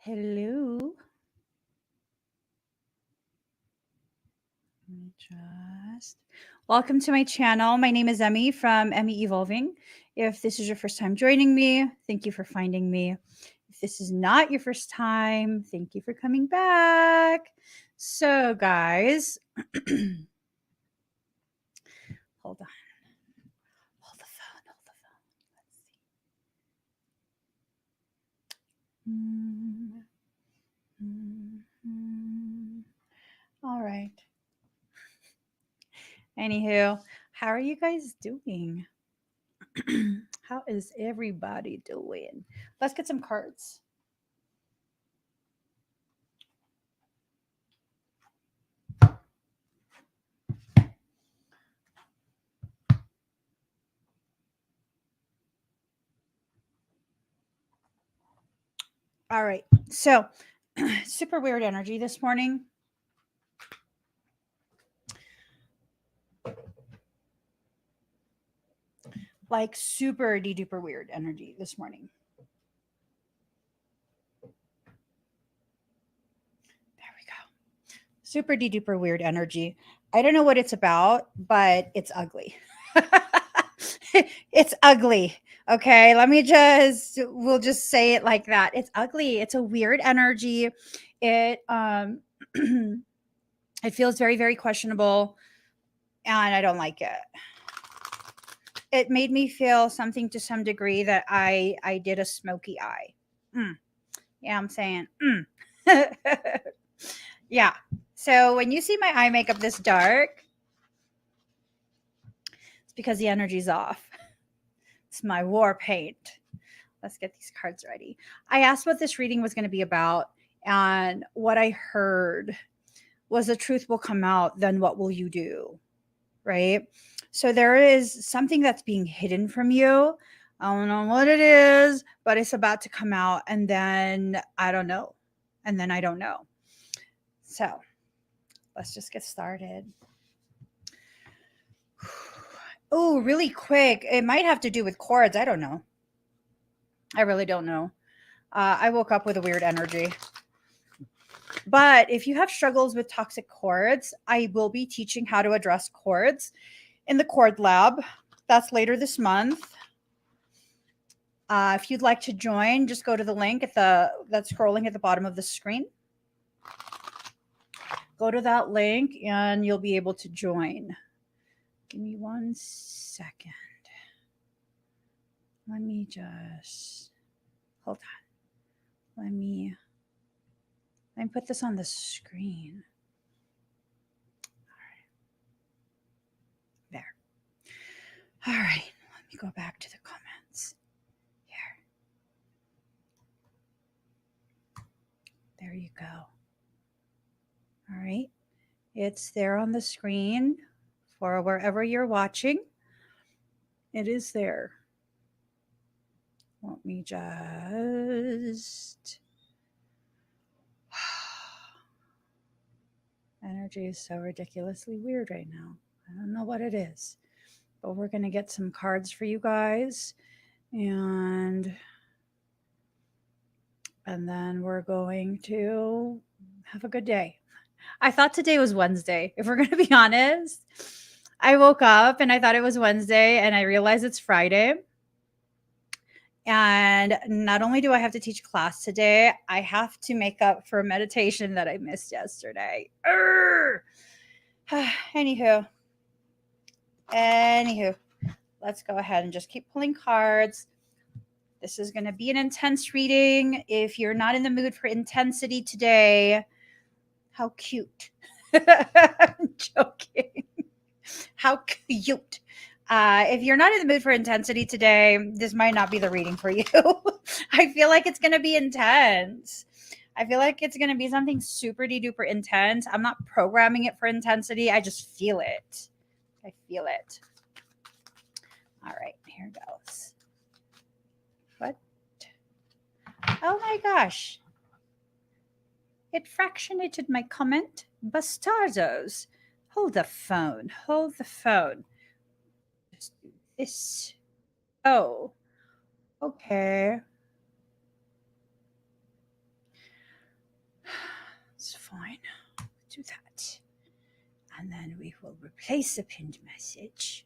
Hello. Let me just welcome to my channel. My name is Emmy from Emmy Evolving. If this is your first time joining me, thank you for finding me. If this is not your first time, thank you for coming back. So, guys, hold on. Hold the phone. Let's see. All right. Anywho, how are you guys doing? How is everybody doing? Let's get some cards. All right. So, super weird energy this morning. Like super duper weird energy this morning. There we go. Super duper weird energy. I don't know what it's about, but it's ugly. It's ugly. Okay, we'll just say it like that. It's ugly. It's a weird energy. It it feels very, very questionable, and I don't like it. It made me feel something to some degree that I did a smoky eye. Yeah, I'm saying. Yeah. So when you see my eye makeup this dark, it's because the energy's off. It's my war paint. Let's get these cards ready. I asked what this reading was going to be about, and what I heard was the truth will come out, then what will you do? Right? So there is something that's being hidden from you. I don't know what it is, but it's about to come out, and then I don't know. And then I don't know. So let's just get started. Oh, really quick. It might have to do with cords. I don't know. I really don't know. I woke up with a weird energy. But if you have struggles with toxic cords, I will be teaching how to address cords in the Cord Lab. That's later this month. If you'd like to join, just go to the link that's scrolling at the bottom of the screen. Go to that link and you'll be able to join. Give me 1 second. Let me just hold on. Let me put this on the screen. All right. There. All right. Let me go back to the comments. Here. There you go. All right. It's there on the screen for wherever you're watching. It is there. Let me just. Energy is so ridiculously weird right now. I don't know what it is, but we're going to get some cards for you guys, and then we're going to have a good day. I thought today was Wednesday, if we're going to be honest. I woke up and I thought it was Wednesday, and I realized it's Friday. And not only do I have to teach class today, I have to make up for a meditation that I missed yesterday. Anywho, let's go ahead and just keep pulling cards. This is going to be an intense reading. If you're not in the mood for intensity today, how cute. I'm joking. How cute. If you're not in the mood for intensity today, this might not be the reading for you. I feel like it's going to be intense. I feel like it's going to be something super duper intense. I'm not programming it for intensity. I just feel it. I feel it. All right, here goes. What? Oh my gosh. It fractionated my comment. Bastardos. Hold the phone. Hold the phone. Just do this. Oh, okay. fine. Do that. And then we will replace the pinned message.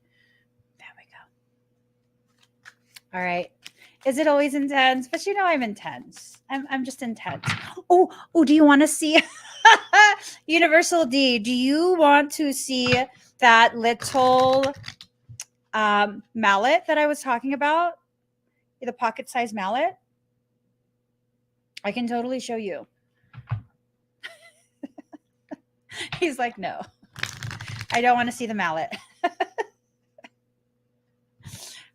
There we go. All right. Is it always intense? But you know I'm intense. I'm just intense. Oh, do you want to see Universal D? Do you want to see that little mallet that I was talking about? The pocket-sized mallet? I can totally show you. He's like, no. I don't want to see the mallet.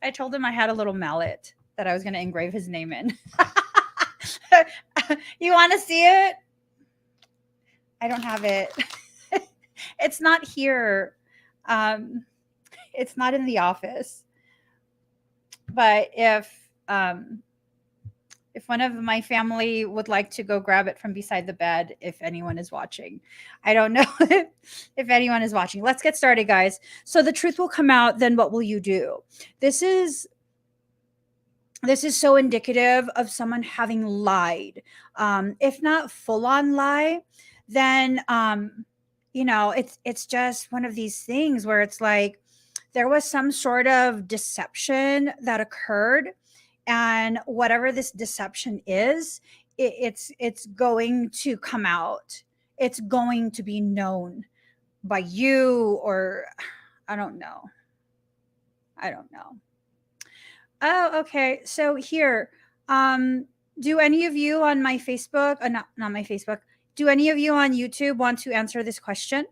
I told him I had a little mallet that I was going to engrave his name in. You want to see it? I don't have it. It's not here. It's not in the office. But if one of my family would like to go grab it from beside the bed, if anyone is watching. I don't know if anyone is watching. Let's get started, guys. So the truth will come out, then what will you do? This is so indicative of someone having lied. If not full-on lie, then it's just one of these things where it's like there was some sort of deception that occurred. And whatever this deception is, it's going to come out. It's going to be known by you, or I don't know. Oh, okay. So here, do any of you on my Facebook, not my Facebook, do any of you on YouTube want to answer this question?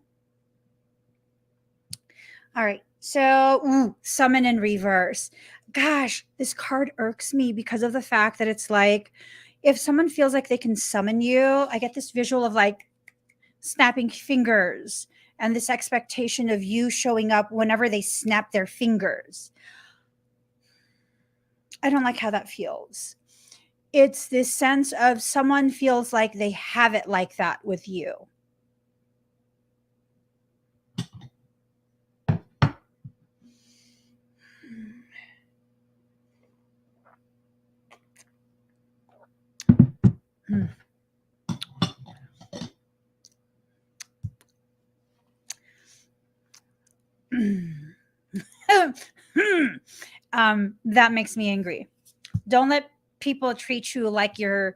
All right. So summon in reverse. Gosh, this card irks me because of the fact that it's like, if someone feels like they can summon you, I get this visual of like snapping fingers and this expectation of you showing up whenever they snap their fingers. I don't like how that feels. It's this sense of someone feels like they have it like that with you. That makes me angry. Don't let people treat you like you're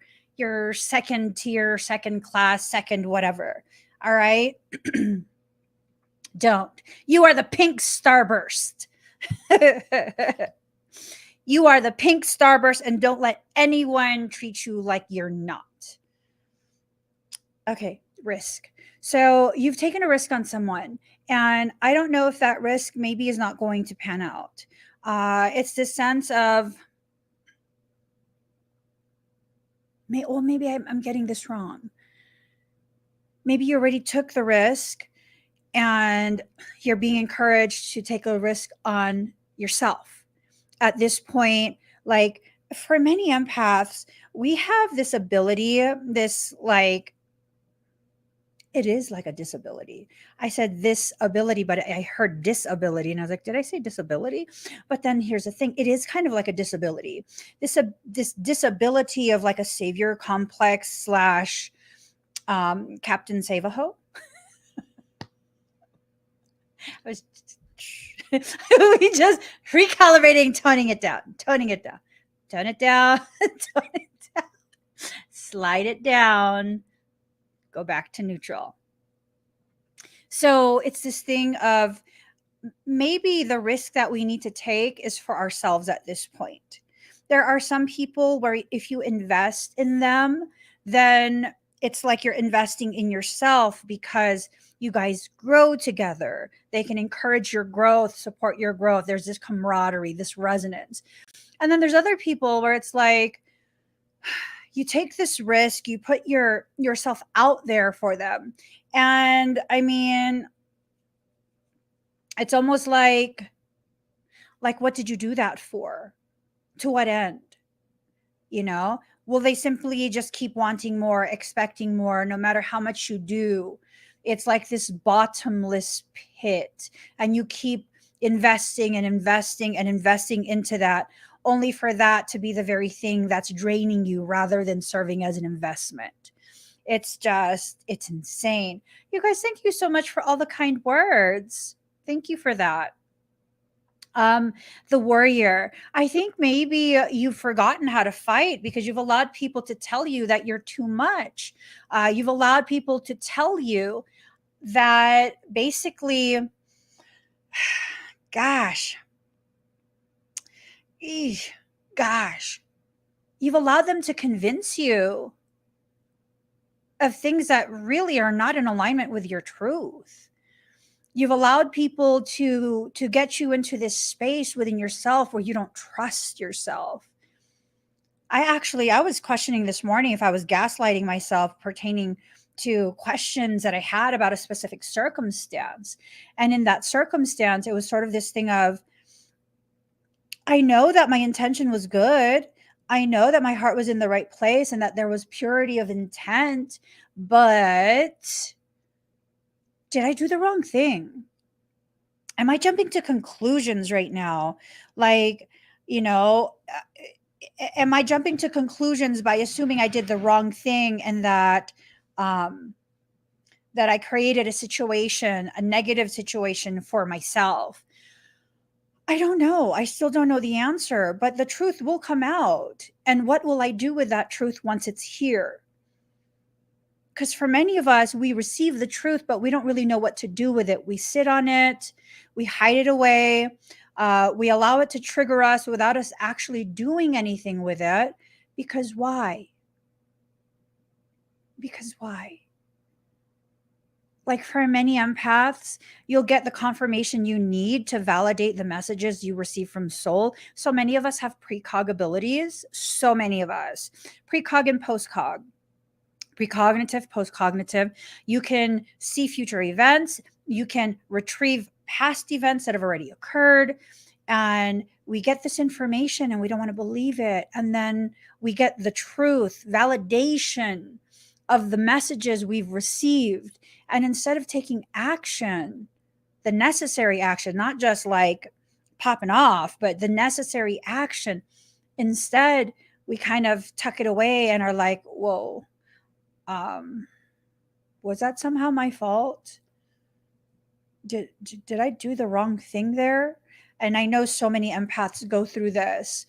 second tier, second class, second whatever. All right? Don't. You are the pink starburst. You are the pink starburst, and don't let anyone treat you like you're not. Okay, risk. So you've taken a risk on someone, and I don't know if that risk maybe is not going to pan out. It's this sense of, maybe I'm getting this wrong. Maybe you already took the risk and you're being encouraged to take a risk on yourself. At this point, like for many empaths, we have this ability, it is like a disability. I said this ability, but I heard disability and I was like, did I say disability? But then here's the thing. It is kind of like a disability. This disability of like a savior complex / Captain Save-A-Ho. We just recalibrating, toning it down, tone it down, slide it down, go back to neutral. So it's this thing of maybe the risk that we need to take is for ourselves at this point. There are some people where if you invest in them, then it's like you're investing in yourself because you guys grow together. They can encourage your growth, support your growth. There's this camaraderie, this resonance. And then there's other people where it's like, you take this risk, you put yourself out there for them. And I mean, it's almost like what did you do that for? To what end? Will they simply just keep wanting more, expecting more, no matter how much you do? It's like this bottomless pit, and you keep investing and investing and investing into that, only for that to be the very thing that's draining you rather than serving as an investment. It's insane. You guys, thank you so much for all the kind words. Thank you for that. The warrior. I think maybe you've forgotten how to fight because you've allowed people to tell you that you're too much. You've allowed people to tell you that basically, gosh, gosh, you've allowed them to convince you of things that really are not in alignment with your truth. You've allowed people to get you into this space within yourself where you don't trust yourself. I was questioning this morning if I was gaslighting myself pertaining to questions that I had about a specific circumstance. And in that circumstance, it was sort of this thing of, I know that my intention was good. I know that my heart was in the right place and that there was purity of intent, but did I do the wrong thing? Am I jumping to conclusions right now? Like, am I jumping to conclusions by assuming I did the wrong thing and that that I created a situation, a negative situation for myself? I don't know. I still don't know the answer, but the truth will come out. And what will I do with that truth once it's here? Because for many of us, we receive the truth, but we don't really know what to do with it. We sit on it, we hide it away, we allow it to trigger us without us actually doing anything with it. Because why? Because why? Like for many empaths, you'll get the confirmation you need to validate the messages you receive from soul. So many of us have precog abilities. So many of us. Precog and postcog. Precognitive, postcognitive. You can see future events. You can retrieve past events that have already occurred. And we get this information and we don't want to believe it. And then we get the truth, validation of the messages we've received. And instead of taking action, the necessary action, not just like popping off, but the necessary action, instead, we kind of tuck it away and are like, whoa, was that somehow my fault? Did I do the wrong thing there? And I know so many empaths go through this,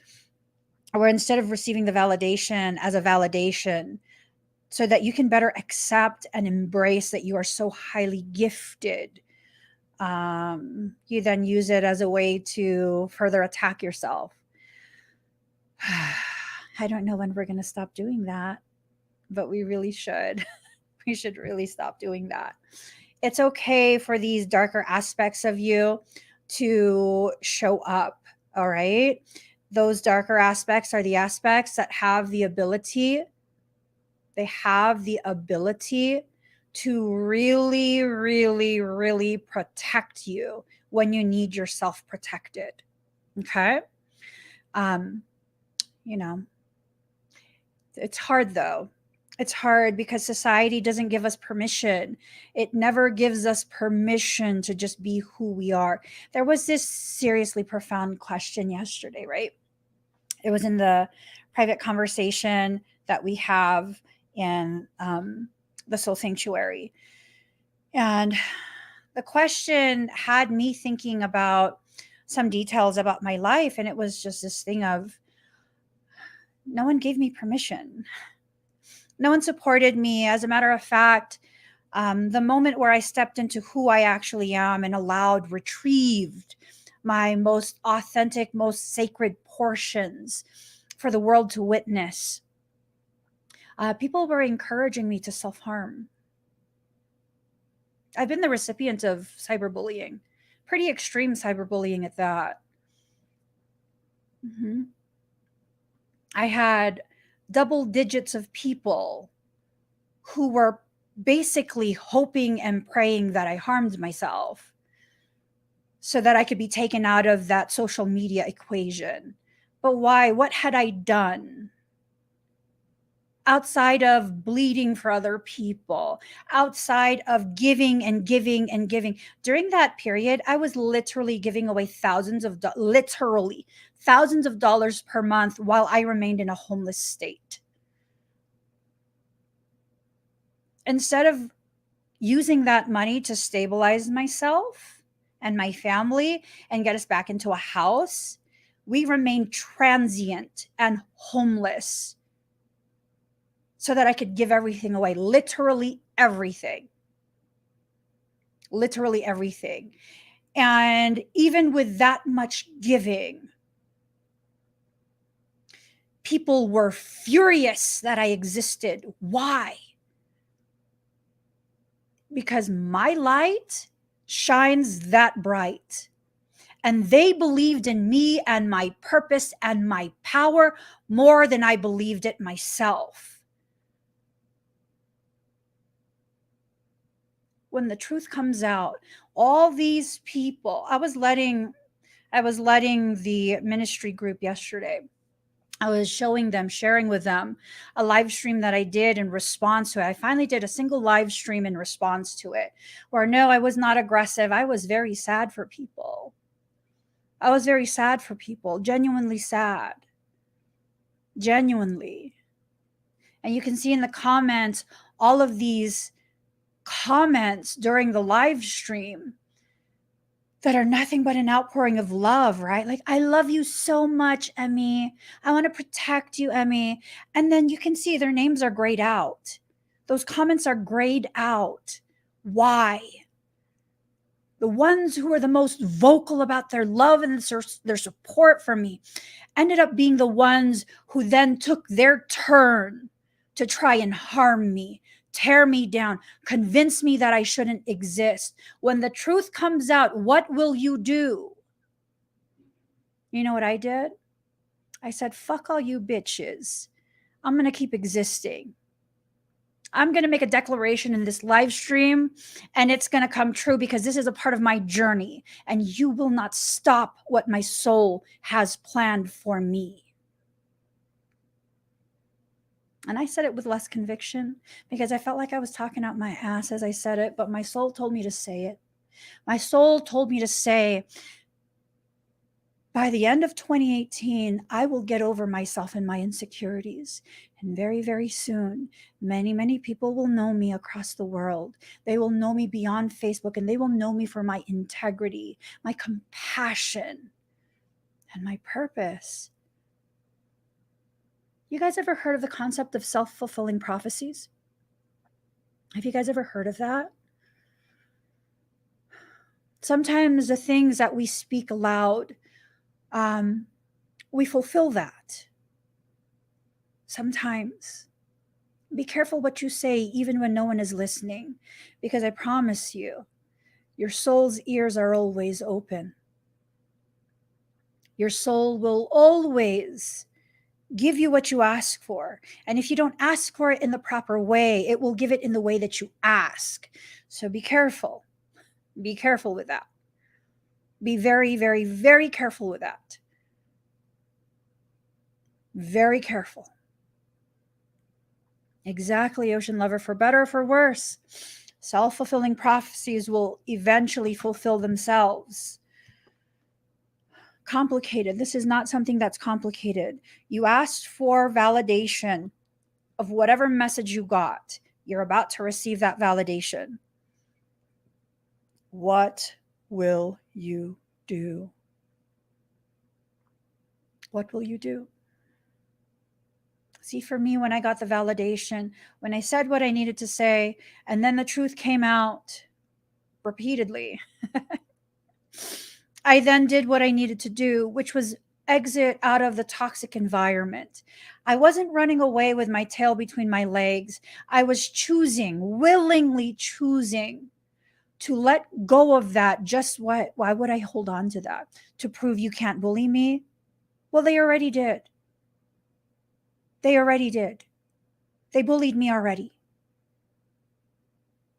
where instead of receiving the validation as a validation, so that you can better accept and embrace that you are so highly gifted, you then use it as a way to further attack yourself. I don't know when we're going to stop doing that, but we really should. We should really stop doing that. It's okay for these darker aspects of you to show up, all right? Those darker aspects are the aspects that have the ability, to really, really, really protect you when you need yourself protected. Okay? It's hard though. It's hard because society doesn't give us permission. It never gives us permission to just be who we are. There was this seriously profound question yesterday, right? It was in the private conversation that we have in the Soul Sanctuary. And the question had me thinking about some details about my life. And it was just this thing of, no one gave me permission. No one supported me. As a matter of fact, the moment where I stepped into who I actually am and retrieved my most authentic, most sacred portions for the world to witness, people were encouraging me to self-harm. I've been the recipient of cyberbullying, pretty extreme cyberbullying at that. Mm-hmm. I had double digits of people who were basically hoping and praying that I harmed myself so that I could be taken out of that social media equation. But why? What had I done? Outside of bleeding for other people, outside of giving and giving and giving. During that period, I was literally giving away thousands of dollars per month while I remained in a homeless state. instead of using that money to stabilize myself and my family and get us back into a house, we remained transient and homeless so that I could give everything away, literally everything. Literally everything. And even with that much giving, people were furious that I existed. Why? Because my light shines that bright. And they believed in me and my purpose and my power more than I believed it myself. When the truth comes out, all these people, I was letting the ministry group yesterday. I was showing them, sharing with them a live stream that I did in response to it. I finally did a single live stream in response to it, where no, I was not aggressive. I was very sad for people. I was very sad for people, genuinely sad. Genuinely. And you can see in the comments, all of these comments during the live stream that are nothing but an outpouring of love, right? Like, I love you so much, Emmy. I want to protect you, Emmy. And then you can see their names are grayed out. Those comments are grayed out. Why? The ones who are the most vocal about their love and their support for me ended up being the ones who then took their turn to try and harm me, tear me down, convince me that I shouldn't exist. When the truth comes out, what will you do? You know what I did? I said, fuck all you bitches. I'm going to keep existing. I'm going to make a declaration in this live stream, and it's going to come true because this is a part of my journey, and you will not stop what my soul has planned for me. And I said it with less conviction because I felt like I was talking out my ass as I said it, but my soul told me to say it. My soul told me to say, by the end of 2018, I will get over myself and my insecurities. And very, very soon, many, many people will know me across the world. They will know me beyond Facebook, and they will know me for my integrity, my compassion, and my purpose. You guys ever heard of the concept of self-fulfilling prophecies? Have you guys ever heard of that? Sometimes the things that we speak aloud, we fulfill that. Sometimes. Be careful what you say, even when no one is listening, because I promise you, your soul's ears are always open. Your soul will always give you what you ask for. And if you don't ask for it in the proper way, it will give it in the way that you ask. So be careful. Be careful with that. Be very, very, very careful with that. Very careful. Exactly, Ocean Lover. For better or for worse, self-fulfilling prophecies will eventually fulfill themselves. Complicated. This is not something that's complicated. You asked for validation of whatever message you got. You're about to receive that validation. What will you do? What will you do? See, for me, when I got the validation, when I said what I needed to say, and then the truth came out repeatedly, I then did what I needed to do, which was exit out of the toxic environment. I wasn't running away with my tail between my legs. I was choosing, willingly choosing to let go of that. Just what? Why would I hold on to that? To prove you can't bully me? Well, they already did. They already did. They bullied me already.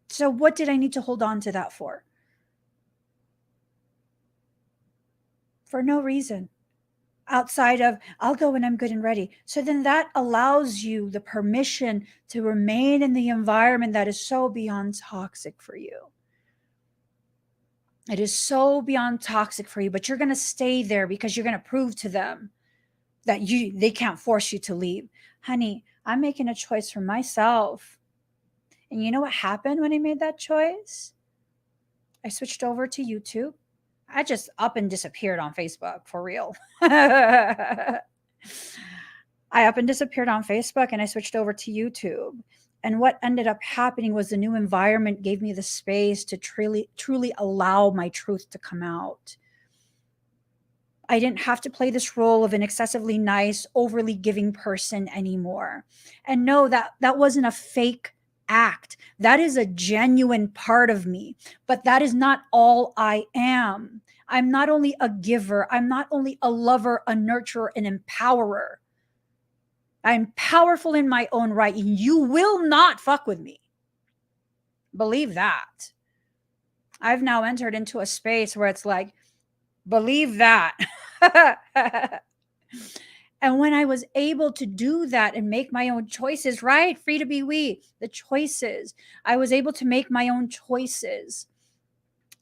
So what did I need to hold on to that for? For no reason outside of, I'll go when I'm good and ready. So then that allows you the permission to remain in the environment that is so beyond toxic for you. It is so beyond toxic for you, but you're going to stay there because you're going to prove to them that they can't force you to leave. Honey, I'm making a choice for myself. And you know what happened when I made that choice? I switched over to YouTube. I just up and disappeared on Facebook, for real. I up and disappeared on Facebook and I switched over to YouTube. And what ended up happening was the new environment gave me the space to truly allow my truth to come out. I didn't have to play this role of an excessively nice, overly giving person anymore. And no, that wasn't a fake act. That is a genuine part of me, but that is not all I am. I'm not only a giver, I'm not only a lover, a nurturer, an empowerer. I'm powerful in my own right, and you will not fuck with me. Believe that. I've now entered into a space where it's like, believe that. And when I was able to do that and make my own choices, right? Free to be we, the choices. I was able to make my own choices,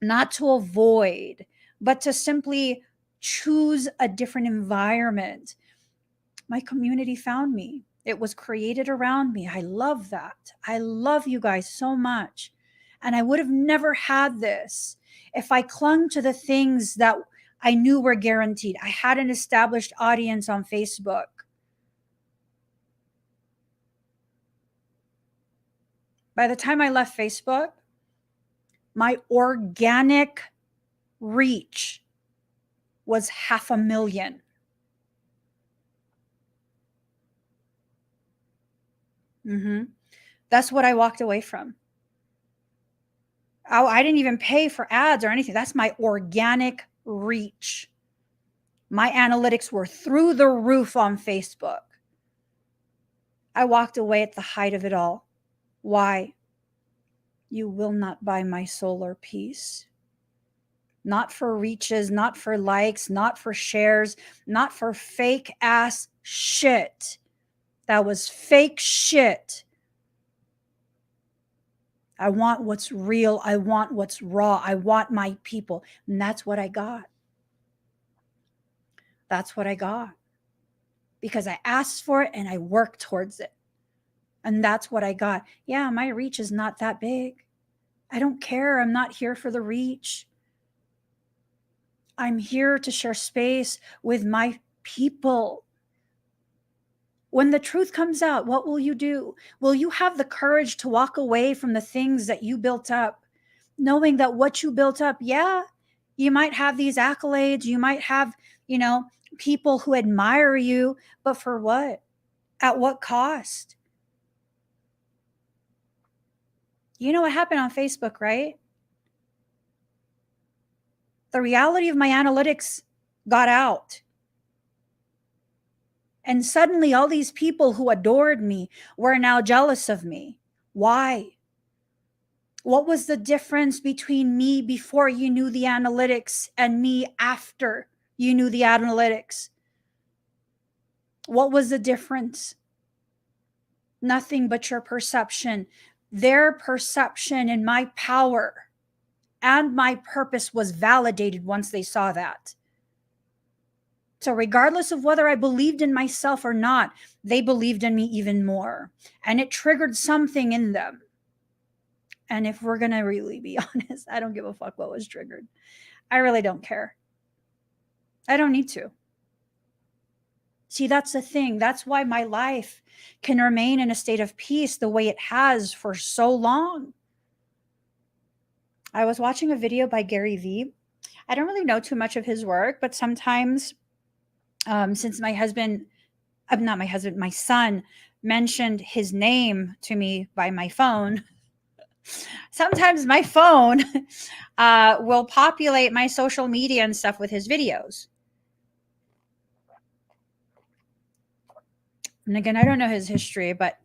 not to avoid, but to simply choose a different environment. My community found me. It was created around me. I love that. I love you guys so much. And I would have never had this if I clung to the things that I knew were guaranteed. I had an established audience on Facebook. By the time I left Facebook, my organic reach was 500,000. That's what I walked away from. I didn't even pay for ads or anything. That's my organic reach. My analytics were through the roof on Facebook. I walked away at the height of it all. Why? You will not buy my soul or peace. Not for reaches, not for likes, not for shares, not for fake ass shit. That was fake shit. I want what's real. I want what's raw. I want my people. And that's what I got. That's what I got. Because I asked for it and I worked towards it. And that's what I got. Yeah, my reach is not that big. I don't care. I'm not here for the reach. I'm here to share space with my people. When the truth comes out, what will you do? Will you have the courage to walk away from the things that you built up, knowing that what you built up, yeah, you might have these accolades, you might have, people who admire you, but for what? At what cost? You know what happened on Facebook, right? The reality of my analytics got out. And suddenly all these people who adored me were now jealous of me. Why? What was the difference between me before you knew the analytics and me after you knew the analytics? What was the difference? Nothing but your perception. Their perception and my power and my purpose was validated once they saw that. So regardless of whether I believed in myself or not, they believed in me even more. And it triggered something in them. And if we're going to really be honest, I don't give a fuck what was triggered. I really don't care. I don't need to. See, that's the thing. That's why my life can remain in a state of peace the way it has for so long. I was watching a video by Gary Vee. I don't really know too much of his work, but sometimes since my son mentioned his name to me by my phone, sometimes my phone will populate my social media and stuff with his videos. And again, I don't know his history, but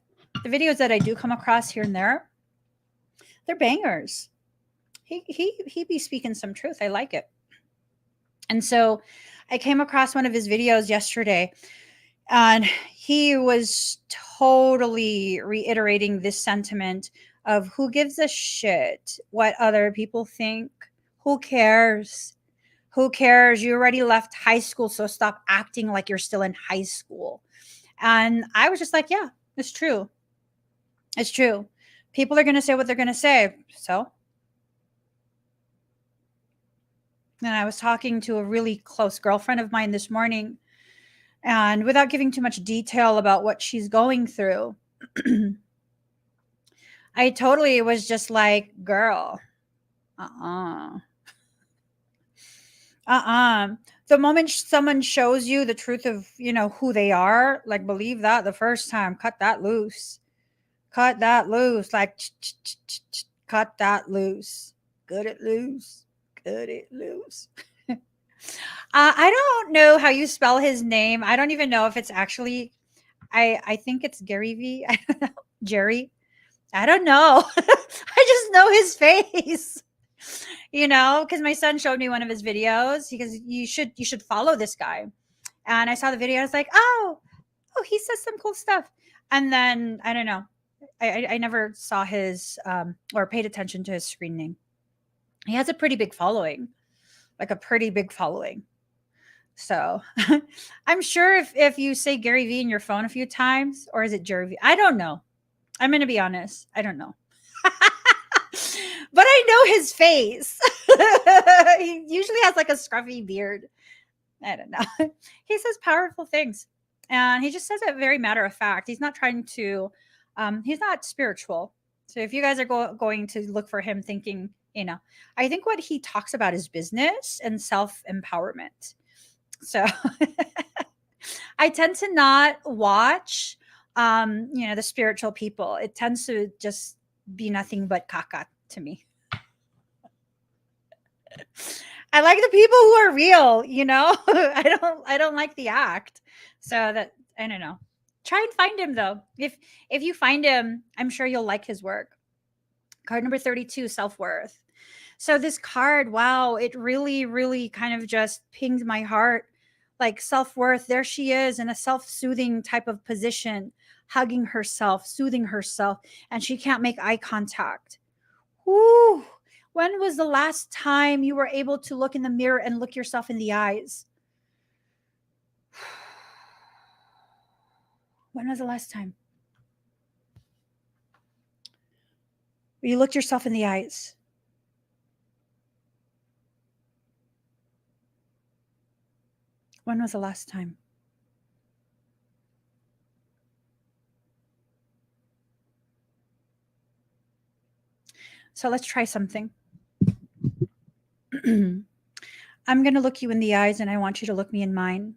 the videos that I do come across here and there, they're bangers. He be speaking some truth. I like it. And so I came across one of his videos yesterday, and he was totally reiterating this sentiment of who gives a shit what other people think? Who cares? Who cares? You already left high school, so stop acting like you're still in high school. And I was just like, yeah, it's true. It's true. People are going to say what they're going to say. So, and I was talking to a really close girlfriend of mine this morning, and without giving too much detail about what she's going through, I totally was just like, girl, uh-uh. The moment someone shows you the truth of, who they are, like, believe that the first time, cut that loose. Cut that loose. Like, cut that loose. Cut it loose. Cut it loose. I don't know how you spell his name. I don't even know if it's actually, I think it's Gary V. I don't know. Jerry. I don't know. I just know his face. Because my son showed me one of his videos. Because you should follow this guy. And I saw the video. I was like, oh, he says some cool stuff. And then I don't know. I never saw his or paid attention to his screen name. He has a pretty big following, like a pretty big following. So I'm sure if you say Gary V in your phone a few times, or is it Jerry V? I don't know. I'm going to be honest. I don't know. But I know his face. He usually has like a scruffy beard. I don't know. He says powerful things. And he just says it very matter of fact. He's not trying to, he's not spiritual. So if you guys are going to look for him thinking, I think what he talks about is business and self empowerment. So I tend to not watch, the spiritual people. It tends to just be nothing but caca to me. I like the people who are real, I don't like the act. So that, I don't know. Try and find him though. If you find him, I'm sure you'll like his work. Card number 32, self-worth. So this card, wow, it really, really kind of just pinged my heart. Like self-worth, there she is in a self-soothing type of position, hugging herself, soothing herself, and she can't make eye contact. Whoo! When was the last time you were able to look in the mirror and look yourself in the eyes? When was the last time you looked yourself in the eyes? When was the last time? So let's try something. I'm going to look you in the eyes and I want you to look me in mine.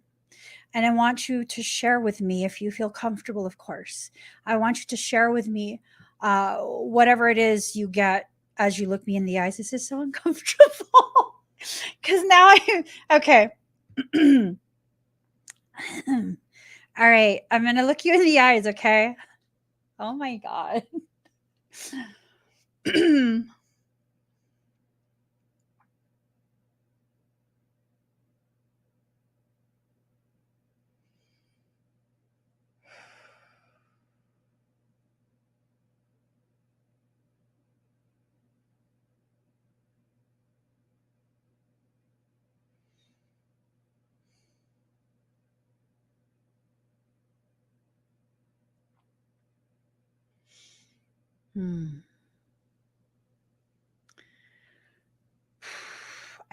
And I want you to share with me, if you feel comfortable, of course. I want you to share with me whatever it is you get as you look me in the eyes. This is so uncomfortable. Because now okay. All right. I'm going to look you in the eyes, okay? Oh my God.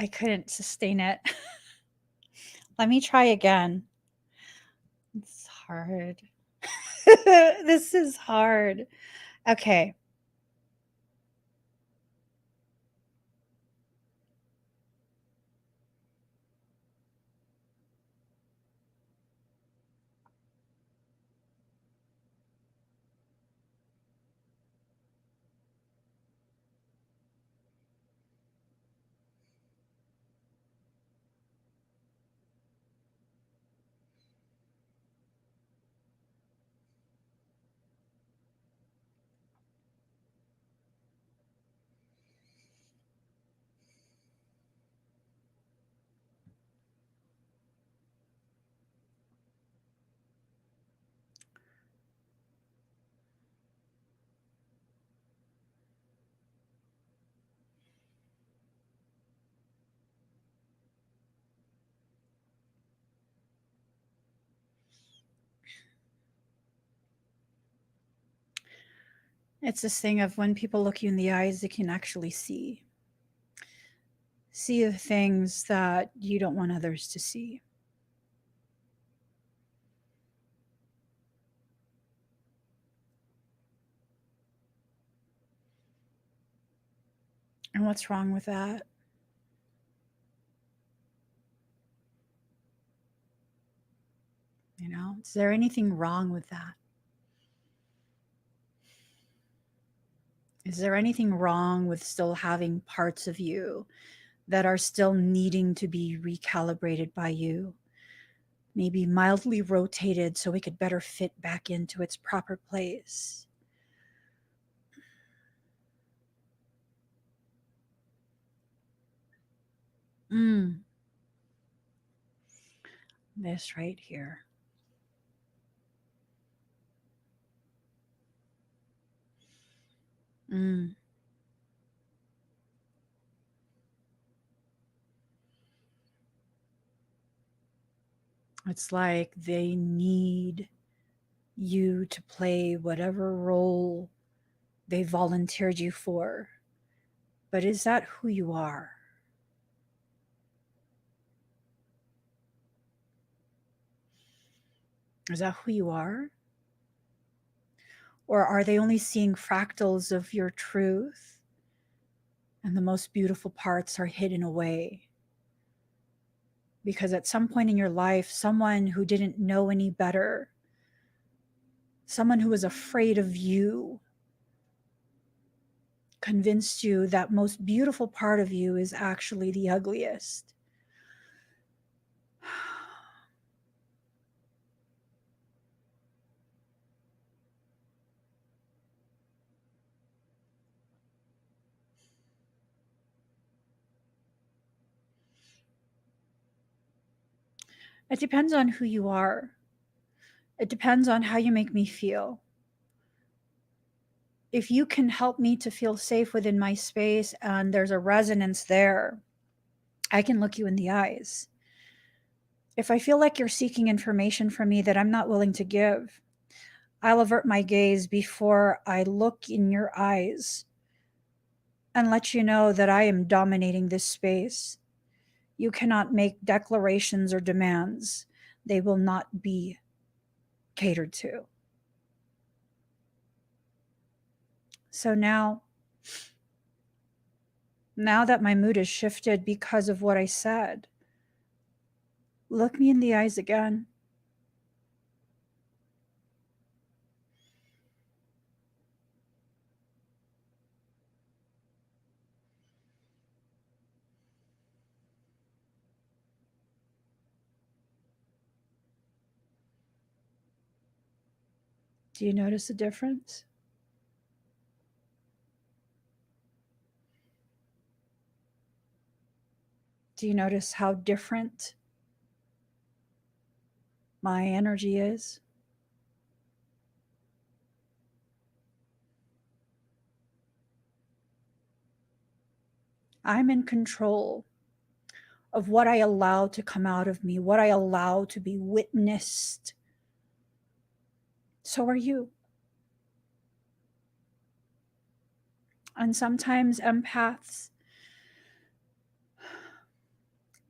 I couldn't sustain it. Let me try again. It's hard. This is hard. Okay. It's this thing of when people look you in the eyes, they can actually see the things that you don't want others to see. And what's wrong with that? You know, is there anything wrong with that? Is there anything wrong with still having parts of you that are still needing to be recalibrated by you? Maybe mildly rotated so it could better fit back into its proper place. This right here. It's like they need you to play whatever role they volunteered you for. But is that who you are? Is that who you are? Or are they only seeing fractals of your truth and the most beautiful parts are hidden away? Because at some point in your life, someone who didn't know any better, someone who was afraid of you, convinced you that most beautiful part of you is actually the ugliest. It depends on who you are. It depends on how you make me feel. If you can help me to feel safe within my space and there's a resonance there, I can look you in the eyes. If I feel like you're seeking information from me that I'm not willing to give, I'll avert my gaze before I look in your eyes and let you know that I am dominating this space. You cannot make declarations or demands. They will not be catered to. So now that my mood is shifted because of what I said, look me in the eyes again. Do you notice a difference? Do you notice how different my energy is? I'm in control of what I allow to come out of me, what I allow to be witnessed. So are you. And sometimes empaths,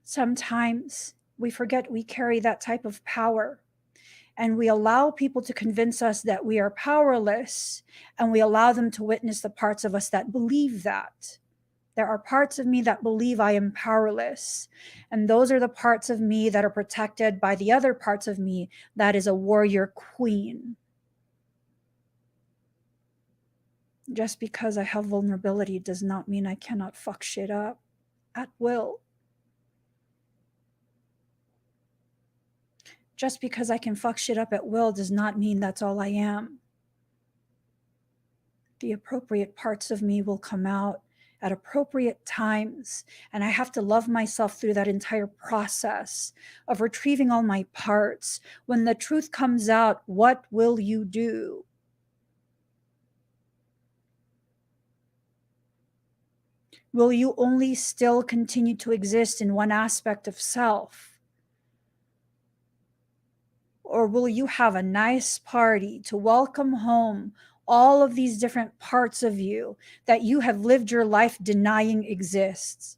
sometimes we forget we carry that type of power. And we allow people to convince us that we are powerless, and we allow them to witness the parts of us that believe that. There are parts of me that believe I am powerless. And those are the parts of me that are protected by the other parts of me that is a warrior queen. Just because I have vulnerability does not mean I cannot fuck shit up at will. Just because I can fuck shit up at will does not mean that's all I am. The appropriate parts of me will come out at appropriate times, and I have to love myself through that entire process of retrieving all my parts. When the truth comes out, what will you do? Will you only still continue to exist in one aspect of self? Or will you have a nice party to welcome home all of these different parts of you that you have lived your life denying exists.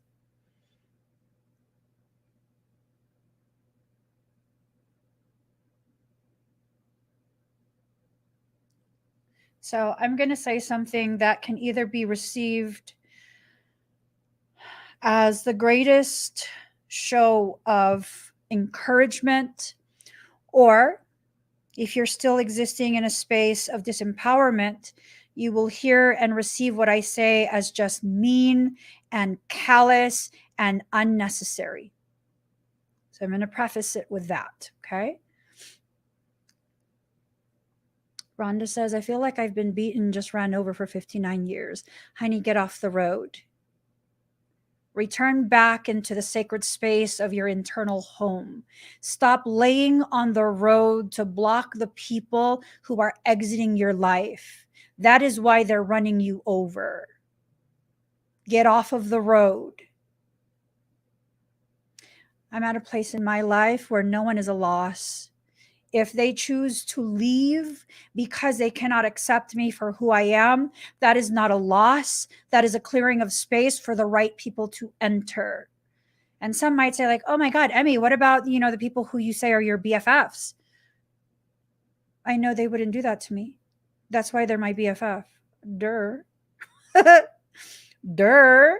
So I'm going to say something that can either be received as the greatest show of encouragement, or if you're still existing in a space of disempowerment, you will hear and receive what I say as just mean and callous and unnecessary. So I'm going to preface it with that, okay? Rhonda says, I feel like I've been beaten, just ran over for 59 years. Honey, get off the road. Return back into the sacred space of your internal home. Stop laying on the road to block the people who are exiting your life. That is why they're running you over. Get off of the road. I'm at a place in my life where no one is a loss. If they choose to leave because they cannot accept me for who I am, that is not a loss. That is a clearing of space for the right people to enter. And some might say, like, oh my God, Emmy, what about, the people who you say are your BFFs? I know they wouldn't do that to me. That's why they're my BFF. Durr. Durr.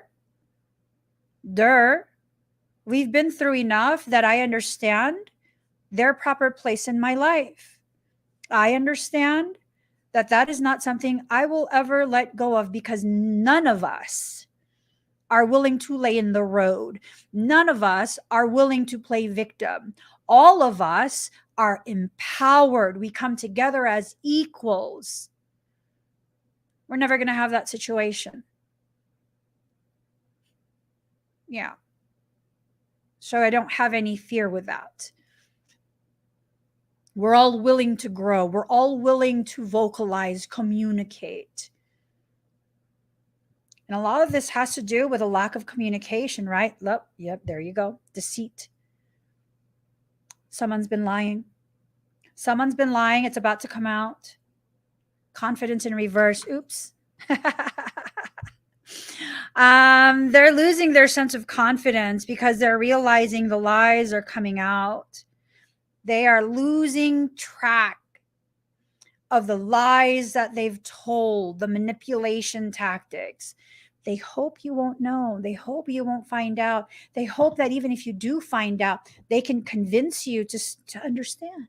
Durr. We've been through enough that I understand their proper place in my life. I understand that that is not something I will ever let go of, because none of us are willing to lay in the road. None of us are willing to play victim. All of us are empowered. We come together as equals. We're never going to have that situation. Yeah. So I don't have any fear with that. We're all willing to grow. We're all willing to vocalize, communicate. And a lot of this has to do with a lack of communication, right? Yep, there you go. Deceit. Someone's been lying. Someone's been lying. It's about to come out. Confidence in reverse. Oops. They're losing their sense of confidence because they're realizing the lies are coming out. They are losing track of the lies that they've told, the manipulation tactics. They hope you won't know. They hope you won't find out. They hope that even if you do find out, they can convince you to understand.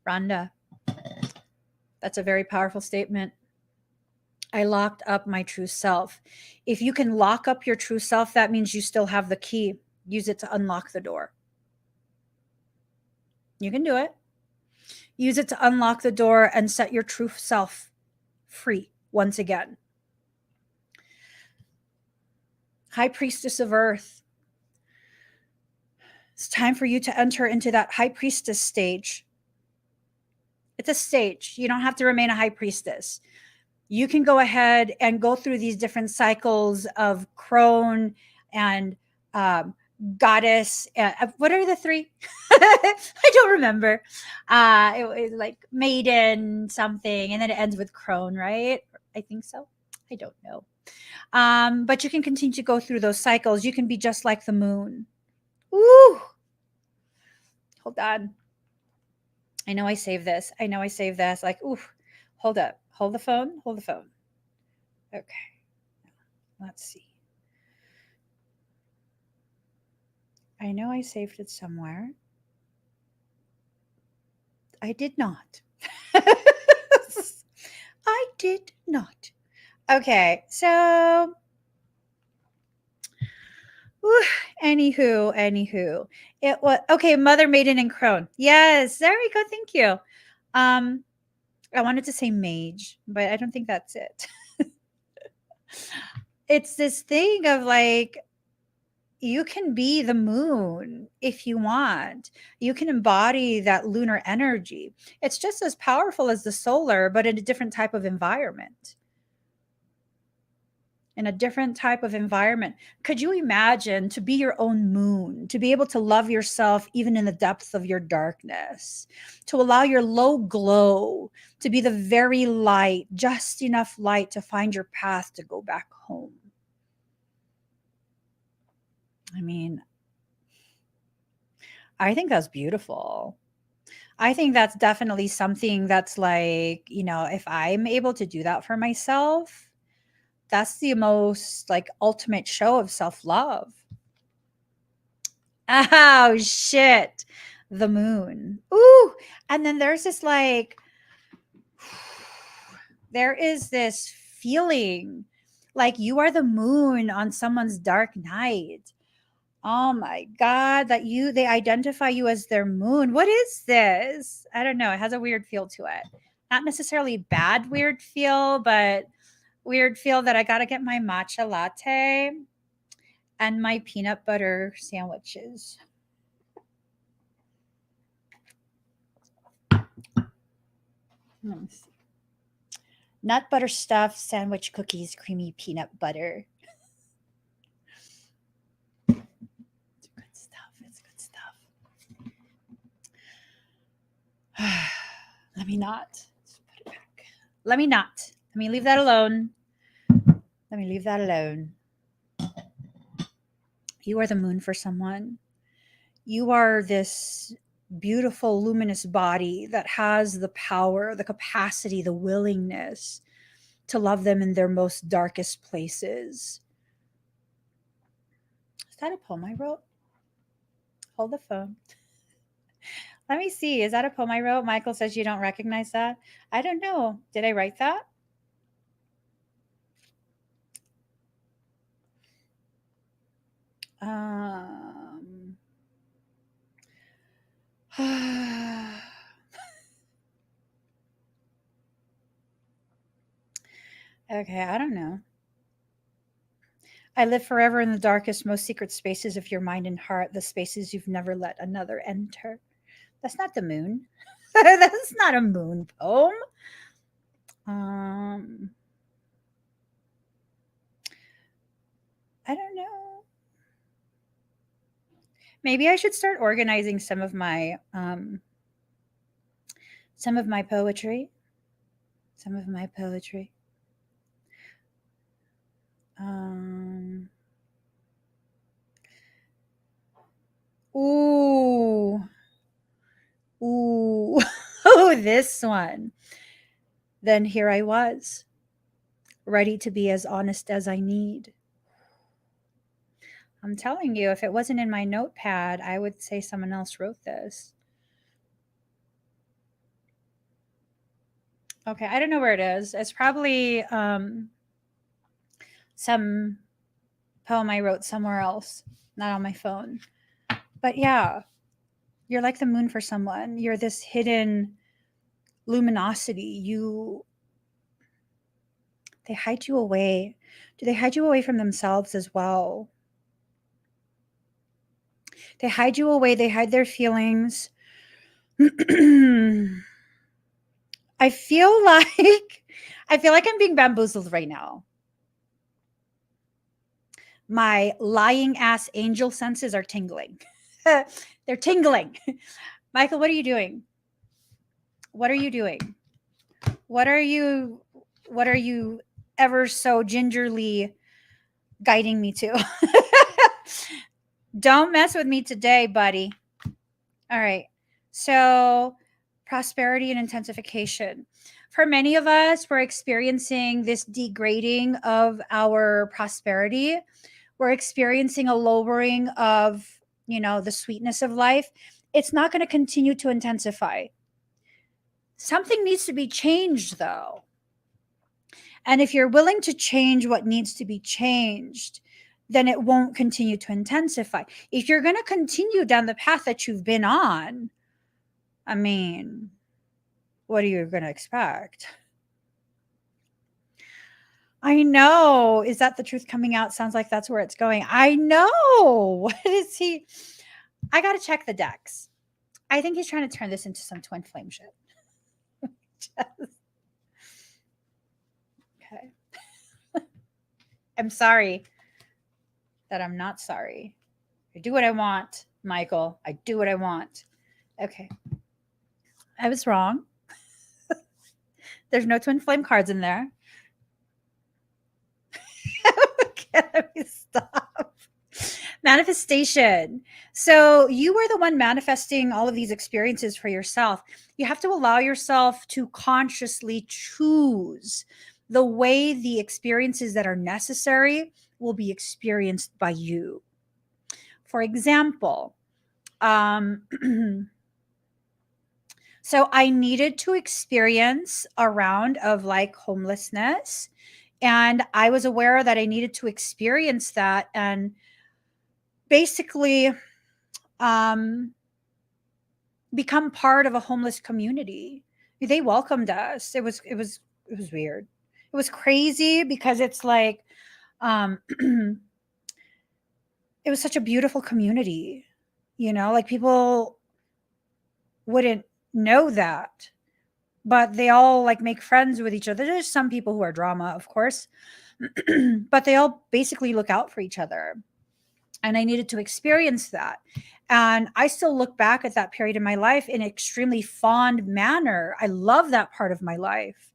Rhonda, that's a very powerful statement. I locked up my true self. If you can lock up your true self, that means you still have the key. Use it to unlock the door. You can do it. Use it to unlock the door and set your true self free once again. High Priestess of Earth. It's time for you to enter into that High Priestess stage. It's a stage. You don't have to remain a High Priestess. You can go ahead and go through these different cycles of crone and goddess. What are the three? I don't remember. It was like maiden something, and then it ends with crone, right? I think so. I don't know. But you can continue to go through those cycles. You can be just like the moon. Ooh. Hold on. I know I saved this. Like, ooh, hold up. Hold the phone. Okay. Let's see. I know I saved it somewhere. I did not. I did not. Okay, so anywho. It was okay, Mother, Maiden, and Crone. Yes, there we go. Thank you. I wanted to say mage, but I don't think that's it. It's this thing of like, you can be the moon if you want. You can embody that lunar energy. It's just as powerful as the solar, but in a different type of environment. in a different type of environment. Could you imagine to be your own moon, to be able to love yourself even in the depths of your darkness, to allow your low glow to be the very light, just enough light to find your path to go back home? I mean, I think that's beautiful. I think that's definitely something that's like, if I'm able to do that for myself, that's the most like ultimate show of self-love. Oh shit. The moon. Ooh. And then there's this like there is this feeling like you are the moon on someone's dark night. Oh my god, that they identify you as their moon. What is this? I don't know. It has a weird feel to it. Not necessarily bad weird feel, but weird feel that I got to get my matcha latte and my peanut butter sandwiches. Let me see. Nut butter stuffed sandwich cookies, creamy peanut butter. It's good stuff. It's good stuff. Let me not. Let's put it back. Let me not. Let me leave that alone. Let me leave that alone. You are the moon for someone. You are this beautiful, luminous body that has the power, the capacity, the willingness to love them in their most darkest places. Is that a poem I wrote? Hold the phone. Let me see. Is that a poem I wrote? Michael says you don't recognize that. I don't know. Did I write that? Okay, I don't know. I live forever in the darkest, most secret spaces of your mind and heart, the spaces you've never let another enter. That's not the moon. That's not a moon poem. I don't know. Maybe I should start organizing some of my poetry. Some of my poetry. Ooh. Ooh. Oh, this one. Then here I was, ready to be as honest as I need. I'm telling you, if it wasn't in my notepad, I would say someone else wrote this. Okay, I don't know where it is. It's probably some poem I wrote somewhere else, not on my phone. But yeah, you're like the moon for someone. You're this hidden luminosity. They hide you away. Do they hide you away from themselves as well? They hide you away. They hide their feelings. I feel like I'm being bamboozled right now. My lying ass angel senses are tingling. They're tingling. Michael, what are you doing? What are you doing? What are you ever so gingerly guiding me to? Don't mess with me today, buddy. All right. So, prosperity and intensification. For many of us, we're experiencing this degrading of our prosperity. We're experiencing a lowering of, the sweetness of life. It's not going to continue to intensify. Something needs to be changed, though. And if you're willing to change what needs to be changed, then it won't continue to intensify. If you're going to continue down the path that you've been on, I mean, what are you going to expect? I know. Is that the truth coming out? Sounds like that's where it's going. I know. What is he? I got to check the decks. I think he's trying to turn this into some twin flame shit. Okay. I'm sorry that I'm not sorry. I do what I want, Michael. I do what I want. Okay. I was wrong. There's no twin flame cards in there. Okay, let me stop. Manifestation. So you were the one manifesting all of these experiences for yourself. You have to allow yourself to consciously choose the way the experiences that are necessary will be experienced by you. For example, so I needed to experience a round of like homelessness, and I was aware that I needed to experience that and basically become part of a homeless community. They welcomed us. It was weird. It was crazy because it's like it was such a beautiful community, like people wouldn't know that, but they all like make friends with each other. There's some people who are drama, of course, but they all basically look out for each other. And I needed to experience that. And I still look back at that period in my life in an extremely fond manner. I love that part of my life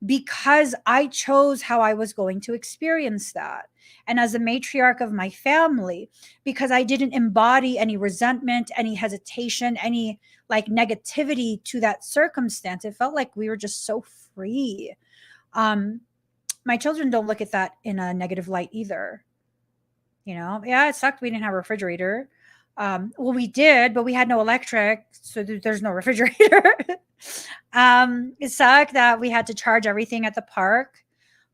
because I chose how I was going to experience that. And as a matriarch of my family, because I didn't embody any resentment, any hesitation, any like negativity to that circumstance, it felt like we were just so free. My children don't look at that in a negative light either. Yeah, it sucked we didn't have a refrigerator. Well, we did, but we had no electric, so there's no refrigerator. It sucked that we had to charge everything at the park.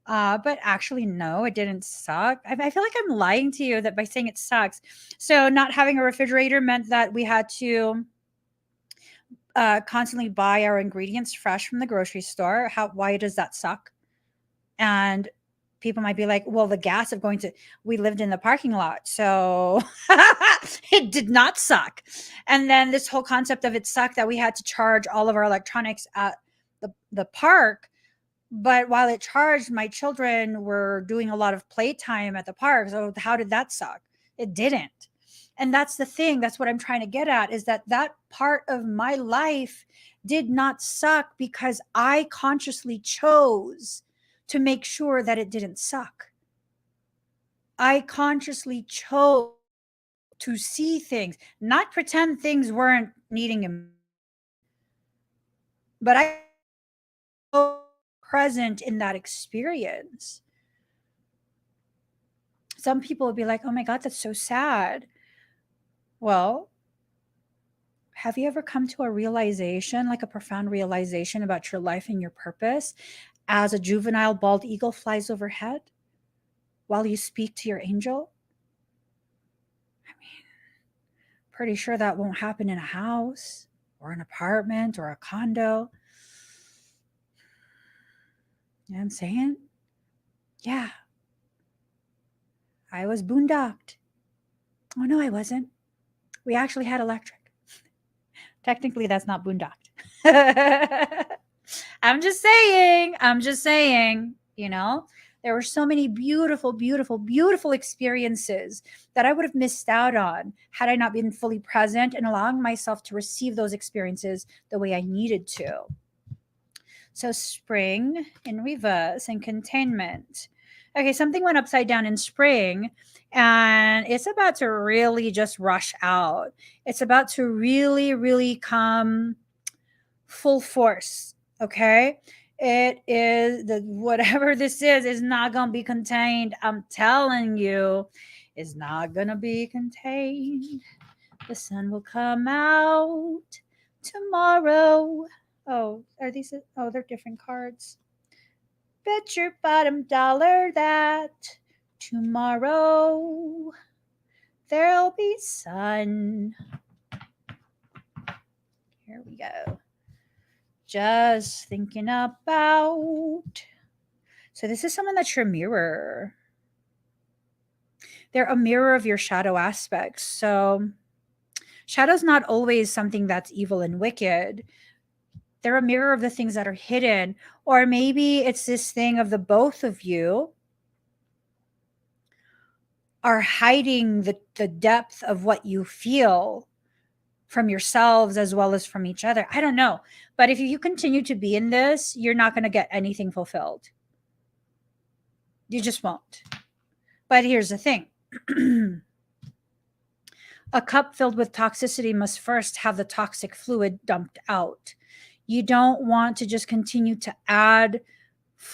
But actually, no, it didn't suck. I feel like I'm lying to you that by saying it sucks. So not having a refrigerator meant that we had to constantly buy our ingredients fresh from the grocery store. Why does that suck? And people might be like, well, the gas of we lived in the parking lot. So it did not suck. And then this whole concept of it sucked that we had to charge all of our electronics at the park. But while it charged, my children were doing a lot of playtime at the park. So how did that suck? It didn't. And that's the thing. That's what I'm trying to get at, is that part of my life did not suck because I consciously chose to make sure that it didn't suck. I consciously chose to see things, not pretend things weren't needing him, but I was present in that experience. Some people would be like, oh my God, that's so sad. Well, have you ever come to a realization, like a profound realization about your life and your purpose, as a juvenile bald eagle flies overhead while you speak to your angel? I mean, pretty sure that won't happen in a house or an apartment or a condo. You know what I'm saying? Yeah. I was boondocked. Oh, no, I wasn't. We actually had electric. Technically, that's not boondocked. I'm just saying, there were so many beautiful, beautiful, beautiful experiences that I would have missed out on had I not been fully present and allowing myself to receive those experiences the way I needed to. So spring in reverse and containment. Okay, something went upside down in spring and it's about to really just rush out. It's about to really, really come full force. Okay. It is whatever this is not going to be contained. I'm telling you, it's not going to be contained. The sun will come out tomorrow. Oh, are these? Oh, they're different cards. Bet your bottom dollar that tomorrow there'll be sun. Here we go. Just thinking about. So this is someone that's your mirror. They're a mirror of your shadow aspects. So shadow's not always something that's evil and wicked. They're a mirror of the things that are hidden. Or maybe it's this thing of the both of you are hiding the depth of what you feel from yourselves as well as from each other. I don't know. But if you continue to be in this, you're not going to get anything fulfilled. You just won't. But here's the thing. A cup filled with toxicity must first have the toxic fluid dumped out. You don't want to just continue to add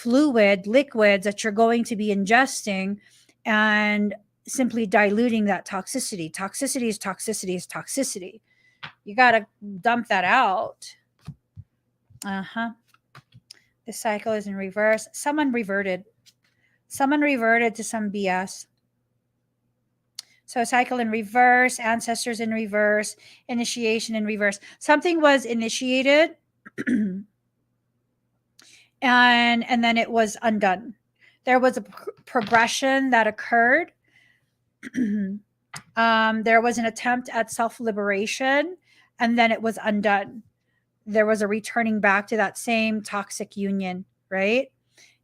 liquids that you're going to be ingesting and simply diluting that toxicity. Toxicity is toxicity is toxicity. You got to dump that out. The cycle is in reverse. Someone reverted to some BS. So cycle in reverse, ancestors in reverse, initiation in reverse. Something was initiated and then it was undone. There was a progression that occurred. There was an attempt at self-liberation, and then it was undone. There was a returning back to that same toxic union, right?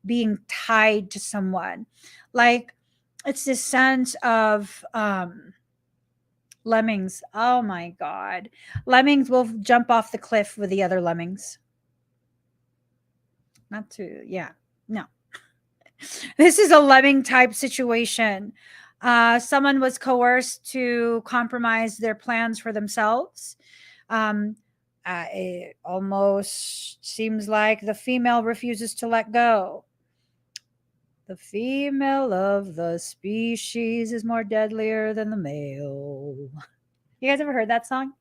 Being tied to someone. Like, it's this sense of lemmings. Oh my God. Lemmings will jump off the cliff with the other lemmings. No. This is a lemming type situation. Someone was coerced to compromise their plans for themselves. It almost seems like the female refuses to let go. The female of the species is more deadlier than the male. You guys ever heard that song?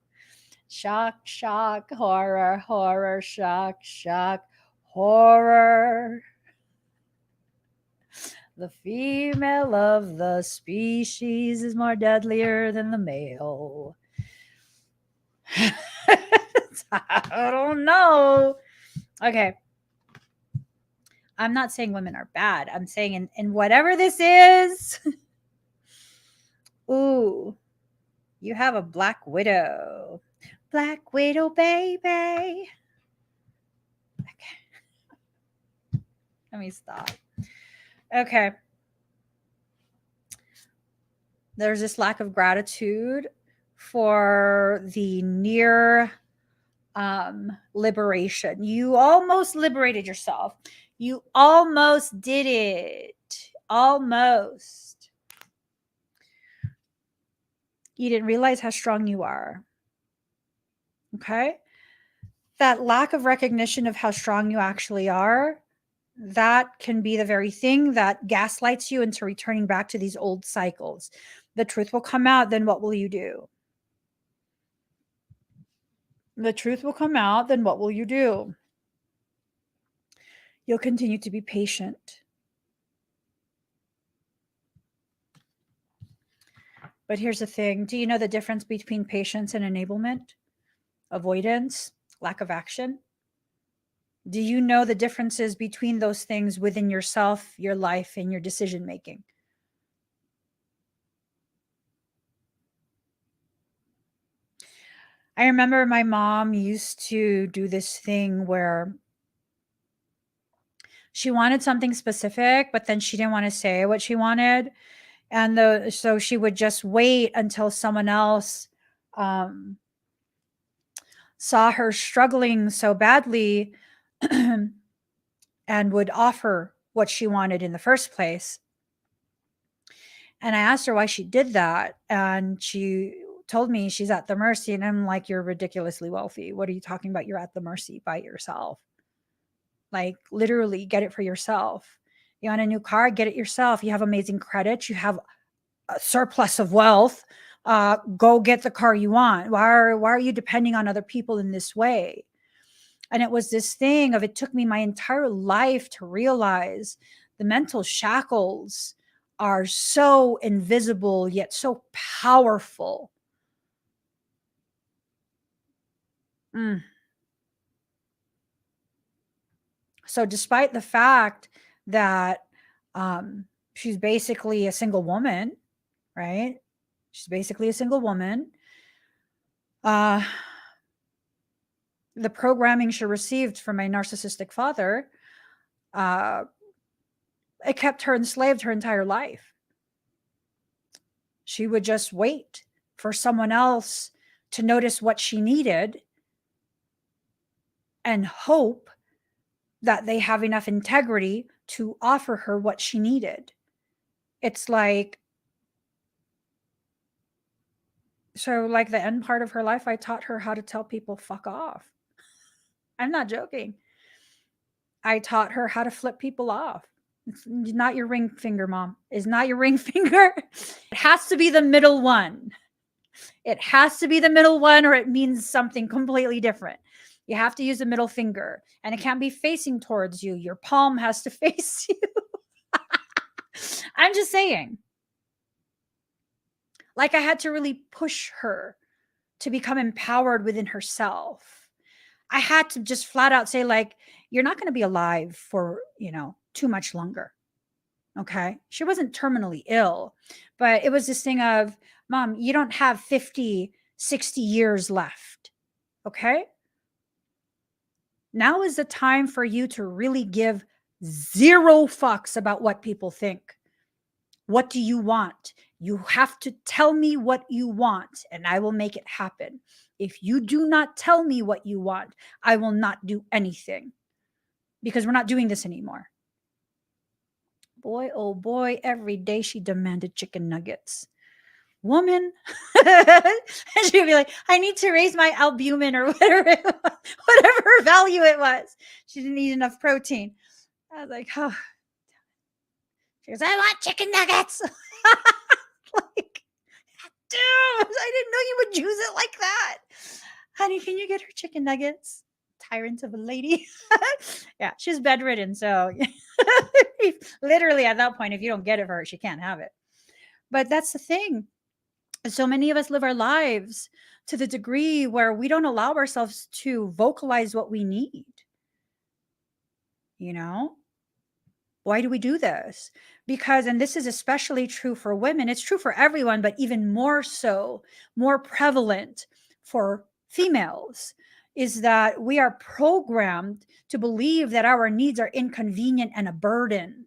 Shock, shock, horror, horror, shock, shock, horror. The female of the species is more deadlier than the male. I don't know. Okay. I'm not saying women are bad. I'm saying in whatever this is, ooh, you have a black widow. Black widow, baby. Okay. Let me stop. Okay. There's this lack of gratitude for the near liberation. You almost liberated yourself. You almost did it. Almost. You didn't realize how strong you are. Okay? That lack of recognition of how strong you actually are, that can be the very thing that gaslights you into returning back to these old cycles. The truth will come out, then what will you do? The truth will come out, then what will you do? You'll continue to be patient. But here's the thing. Do you know the difference between patience and enablement? Avoidance, lack of action? Do you know the differences between those things within yourself, your life, and your decision making? I remember my mom used to do this thing where she wanted something specific, but then she didn't want to say what she wanted. And so she would just wait until someone else saw her struggling so badly and would offer what she wanted in the first place. And I asked her why she did that. And she told me she's at the mercy. And I'm like, you're ridiculously wealthy. What are you talking about? You're at the mercy by yourself. Like, literally get it for yourself. You want a new car? Get it yourself. You have amazing credit. You have a surplus of wealth. Go get the car you want. Why are you depending on other people in this way? And it was this thing of, it took me my entire life to realize the mental shackles are so invisible yet so powerful. So despite the fact that she's basically a single woman, right? She's basically a single woman. The programming she received from my narcissistic father, it kept her enslaved her entire life. She would just wait for someone else to notice what she needed and hope that they have enough integrity to offer her what she needed. It's like, so like the end part of her life, I taught her how to tell people fuck off. I'm not joking. I taught her how to flip people off. It's not your ring finger, mom. It's not your ring finger. It has to be the middle one. It has to be the middle one, or it means something completely different. You have to use the middle finger, and it can't be facing towards you. Your palm has to face you. I'm just saying. Like, I had to really push her to become empowered within herself. I had to just flat out say, like, you're not going to be alive for, too much longer. Okay. She wasn't terminally ill, but it was this thing of, Mom, you don't have 50, 60 years left. Okay. Now is the time for you to really give zero fucks about what people think. What do you want? You have to tell me what you want, and I will make it happen. If you do not tell me what you want, I will not do anything, because we're not doing this anymore. Boy, oh boy, every day she demanded chicken nuggets. Woman. And she'd be like, I need to raise my albumin or whatever value it was. She didn't eat enough protein. I was like, oh. She goes, I want chicken nuggets. Like, dude, I didn't know you would use it like that. Honey, can you get her chicken nuggets? Tyrant of a lady. Yeah, she's bedridden. So literally at that point, if you don't get it for her, she can't have it. But that's the thing. So many of us live our lives to the degree where we don't allow ourselves to vocalize what we need. Why do we do this? Because, and this is especially true for women, it's true for everyone, but even more so, more prevalent for females, is that we are programmed to believe that our needs are inconvenient and a burden.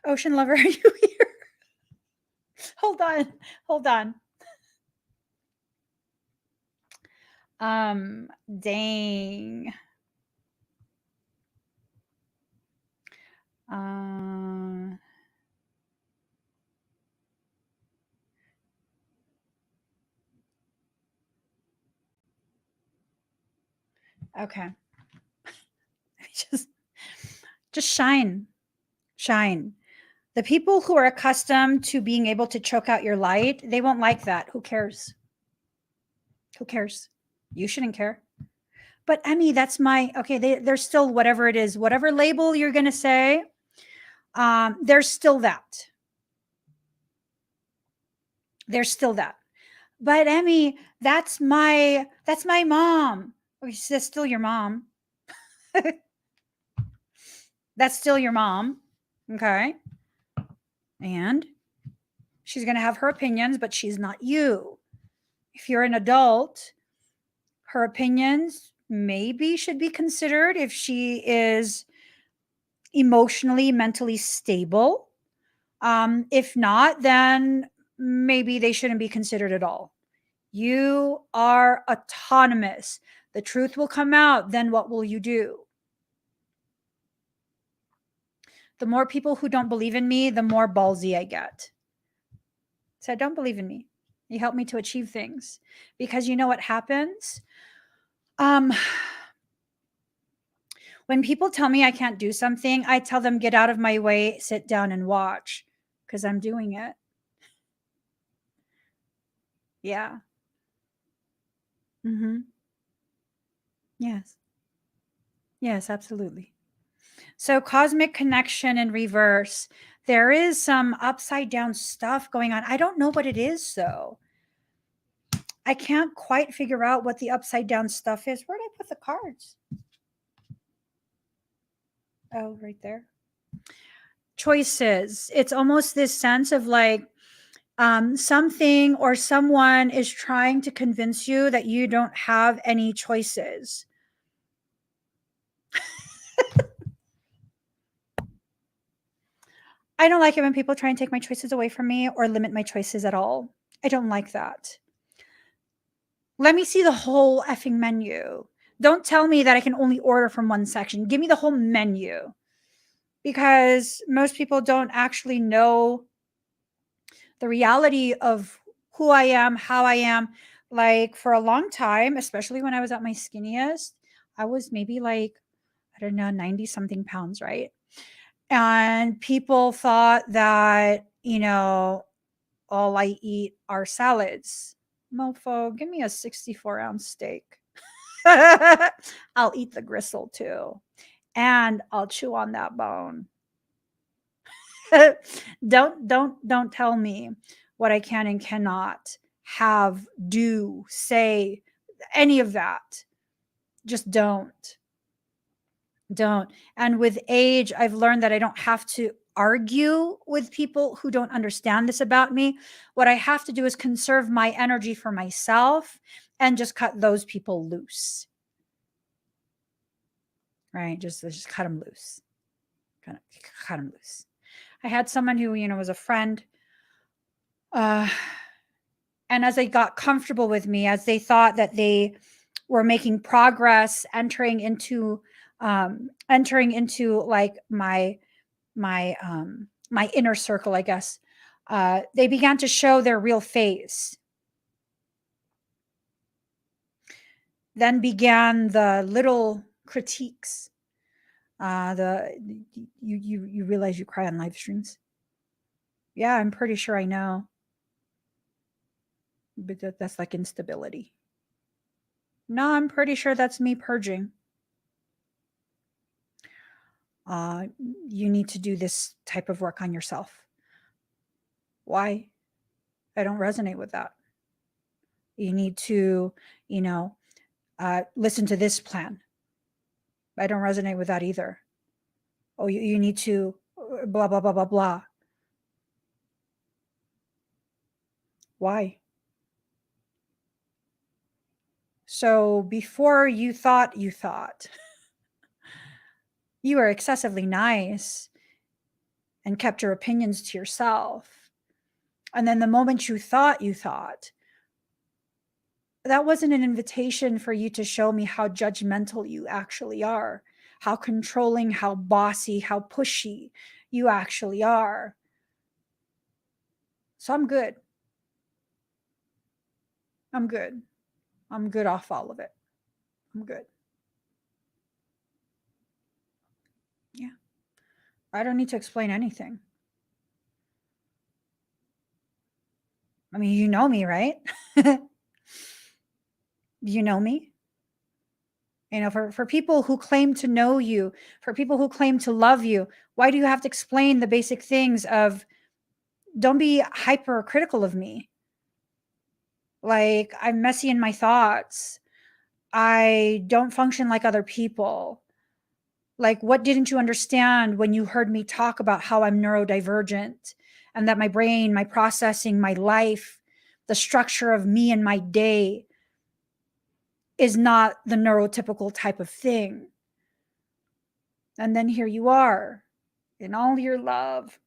Ocean lover, are you here? Hold on. Dang. Okay. Just shine. The people who are accustomed to being able to choke out your light, they won't like that. Who cares? You shouldn't care. But Emmy, that's they're still whatever it is, whatever label you're going to say. There's still that. But Emmy, that's my mom. That's still your mom. That's still your mom. Okay. And she's going to have her opinions, but she's not you. If you're an adult, her opinions maybe should be considered if she is emotionally, mentally stable. If not, then maybe they shouldn't be considered at all. You are autonomous. The truth will come out. Then what will you do? The more people who don't believe in me, the more ballsy I get. So don't believe in me. You help me to achieve things. Because you know what happens? When people tell me I can't do something, I tell them, get out of my way, sit down and watch, because I'm doing it. Yeah. Yes, absolutely. So cosmic connection in reverse. There is some upside down stuff going on. I don't know what it is, though. I can't quite figure out what the upside down stuff is. Where did I put the cards? Oh, right there. Choices. It's almost this sense of like, Something or someone is trying to convince you that you don't have any choices. I don't like it when people try and take my choices away from me or limit my choices at all. I don't like that. Let me see the whole effing menu. Don't tell me that I can only order from one section. Give me the whole menu. Because most people don't actually know the reality of who I am, how I am. Like for a long time, especially when I was at my skinniest, I was maybe like, I don't know, 90 something pounds, right? And people thought that, all I eat are salads. Mofo, give me a 64-ounce steak. I'll eat the gristle too. And I'll chew on that bone. Don't tell me what I can and cannot have, do, say, any of that. Just don't. And with age, I've learned that I don't have to argue with people who don't understand this about me. What I have to do is conserve my energy for myself and just cut those people loose. Right? Just cut them loose. Cut them loose. I had someone who, was a friend. And as they got comfortable with me, as they thought that they were making progress, entering into like my inner circle, I guess, they began to show their real face. Then began the little critiques. You realize you cry on live streams? Yeah, I'm pretty sure I know. But that's like instability. No, I'm pretty sure that's me purging. You need to do this type of work on yourself. Why? I don't resonate with that. You need to, listen to this plan. I don't resonate with that either. Oh, you need to blah, blah, blah, blah, blah. Why? So before you thought you were excessively nice and kept your opinions to yourself. And then the moment you thought, that wasn't an invitation for you to show me how judgmental you actually are, how controlling, how bossy, how pushy you actually are. So I'm good. I'm good off all of it. I'm good. Yeah. I don't need to explain anything. I mean, you know me, right? You know me. For people who claim to know you, for people who claim to love you, why do you have to explain the basic things of don't be hypercritical of me? Like, I'm messy in my thoughts. I don't function like other people. Like, what didn't you understand when you heard me talk about how I'm neurodivergent and that my brain, my processing, my life, the structure of me and my day is not the neurotypical type of thing? And then here you are in all your love,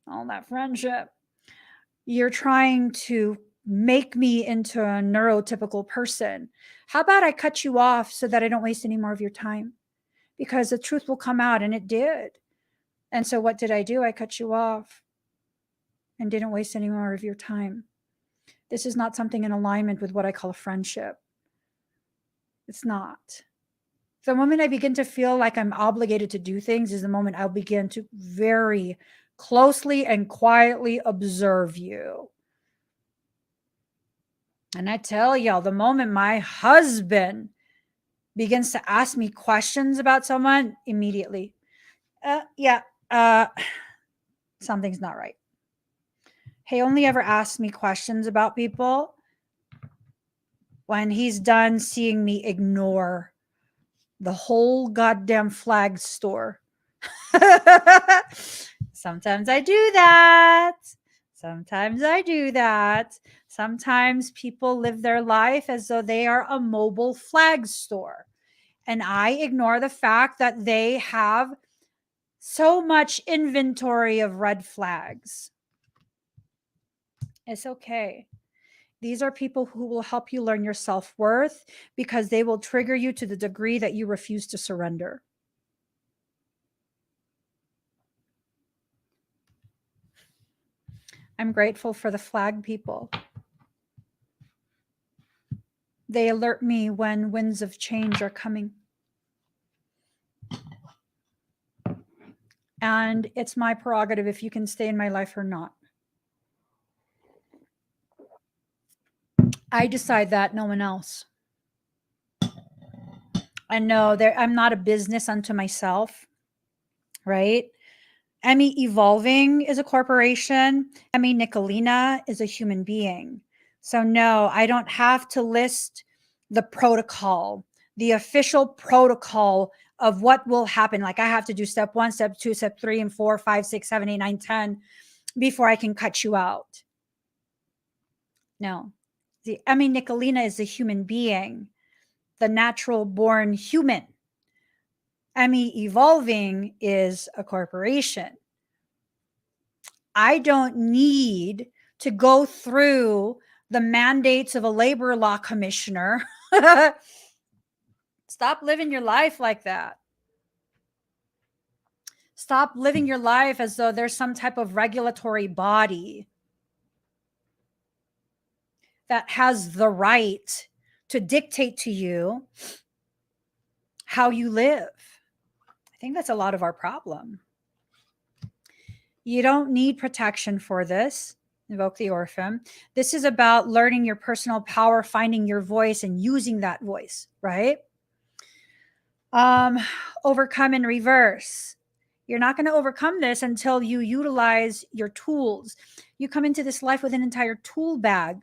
all that friendship. You're trying to make me into a neurotypical person. How about I cut you off so that I don't waste any more of your time? Because the truth will come out, and it did. And so what did I do? I cut you off and didn't waste any more of your time. This is not something in alignment with what I call a friendship. It's not. The moment I begin to feel like I'm obligated to do things is the moment I'll begin to very closely and quietly observe you. And I tell y'all, the moment my husband begins to ask me questions about someone, immediately, something's not right. He only ever asks me questions about people when he's done seeing me ignore the whole goddamn flag store. Sometimes I do that. Sometimes I do that. Sometimes people live their life as though they are a mobile flag store. And I ignore the fact that they have so much inventory of red flags. It's okay. These are people who will help you learn your self-worth because they will trigger you to the degree that you refuse to surrender. I'm grateful for the flag people. They alert me when winds of change are coming. And it's my prerogative if you can stay in my life or not. I decide that, no one else. And no, I'm not a business unto myself, right? Emmy Evolving is a corporation. Emmy Nicolina is a human being. So no, I don't have to list the protocol, the official protocol of what will happen. Like I have to do step 1, step 2, step 3, and 4, 5, 6, 7, 8, 9, 10 before I can cut you out. No, the Emmy Nicolina is a human being, the natural born human. Emmy Evolving is a corporation. I don't need to go through the mandates of a labor law commissioner. Stop living your life like that. Stop living your life as though there's some type of regulatory body that has the right to dictate to you how you live. I think that's a lot of our problem. You don't need protection for this. Invoke the Orphan. This is about learning your personal power, finding your voice, and using that voice, right? Overcome in reverse. You're not going to overcome this until you utilize your tools. You come into this life with an entire tool bag,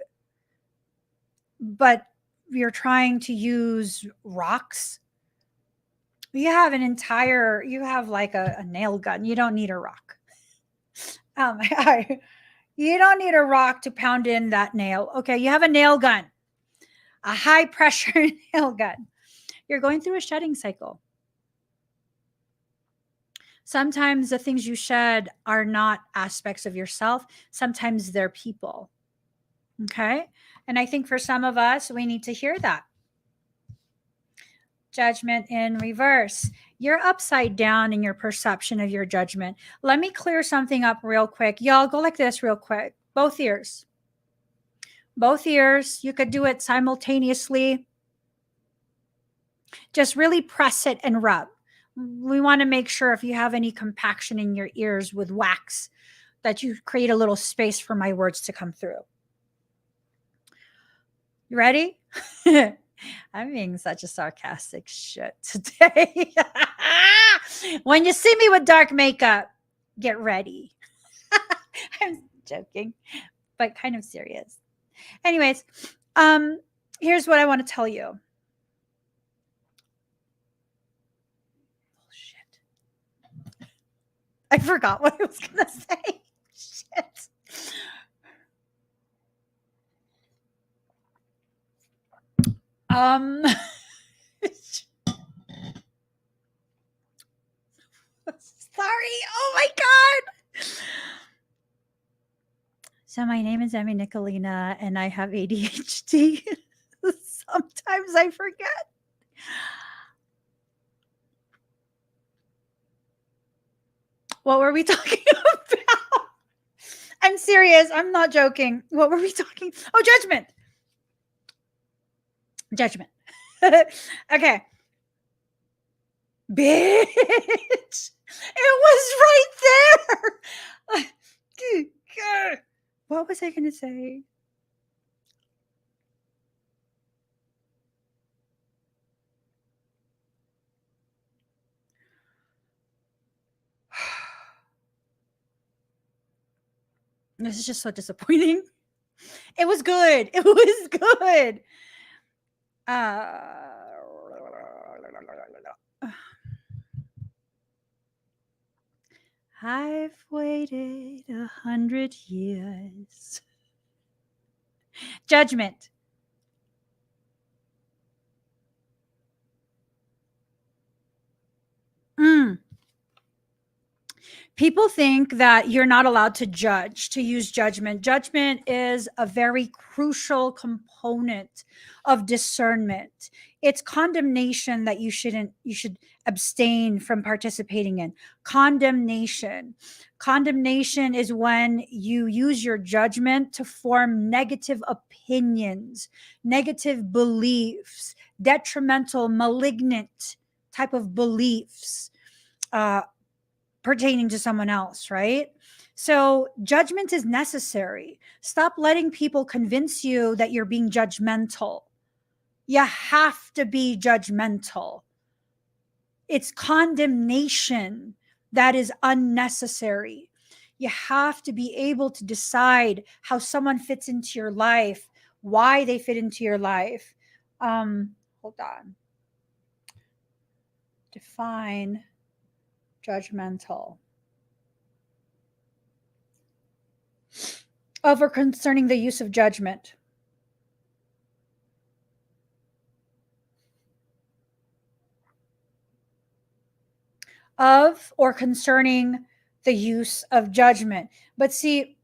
but you're trying to use rocks. You have like a nail gun. You don't need a rock. You don't need a rock to pound in that nail. Okay, you have a nail gun, a high pressure nail gun. You're going through a shedding cycle. Sometimes the things you shed are not aspects of yourself. Sometimes they're people. Okay. And I think for some of us, we need to hear that. Judgment in reverse. You're upside down in your perception of your judgment. Let me clear something up real quick. Y'all go like this real quick. Both ears. Both ears. You could do it simultaneously. Just really press it and rub. We want to make sure if you have any compaction in your ears with wax, that you create a little space for my words to come through. You ready? I'm being such a sarcastic shit today. When you see me with dark makeup, get ready. I'm joking, but kind of serious. Anyways, here's what I want to tell you. I forgot what I was going to say. Shit. Sorry. Oh my God. So my name is Emmy Nicolina and I have ADHD. Sometimes I forget. What were we talking about? I'm serious. I'm not joking. What were we talking? Oh, judgment. Judgment. Okay. Bitch. It was right there. What was I going to say? This is just so disappointing. It was good. It was good. I've waited 100 years. Judgment. People think that you're not allowed to judge, to use judgment. Judgment is a very crucial component of discernment. It's condemnation that you should abstain from participating in. Condemnation. Condemnation is when you use your judgment to form negative opinions, negative beliefs, detrimental, malignant type of beliefs. Pertaining to someone else, right? So judgment is necessary. Stop letting people convince you that you're being judgmental. You have to be judgmental. It's condemnation that is unnecessary. You have to be able to decide how someone fits into your life, why they fit into your life. Hold on. Define judgmental. Of or concerning the use of judgment. Of or concerning the use of judgment. But see,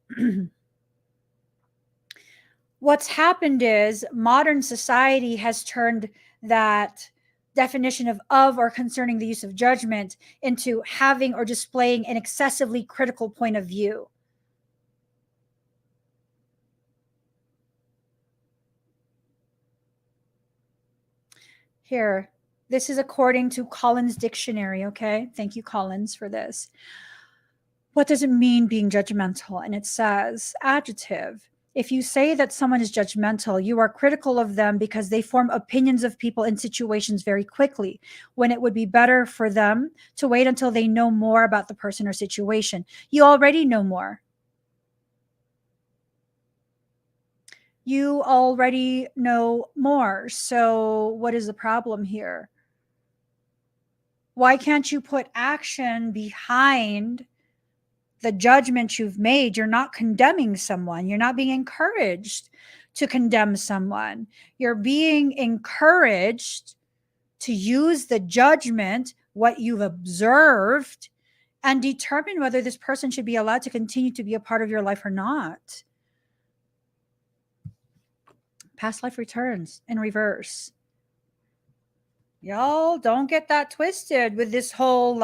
what's happened is modern society has turned that definition of or concerning the use of judgment into having or displaying an excessively critical point of view. Here, this is according to Collins Dictionary, okay? Thank you, Collins, for this. What does it mean being judgmental? And it says, adjective. If you say that someone is judgmental, you are critical of them because they form opinions of people in situations very quickly, when it would be better for them to wait until they know more about the person or situation. You already know more. You already know more. So what is the problem here? Why can't you put action behind the judgment you've made? You're not condemning someone. You're not being encouraged to condemn someone. You're being encouraged to use the judgment, what you've observed, and determine whether this person should be allowed to continue to be a part of your life or not. Past life returns in reverse. Y'all don't get that twisted with this whole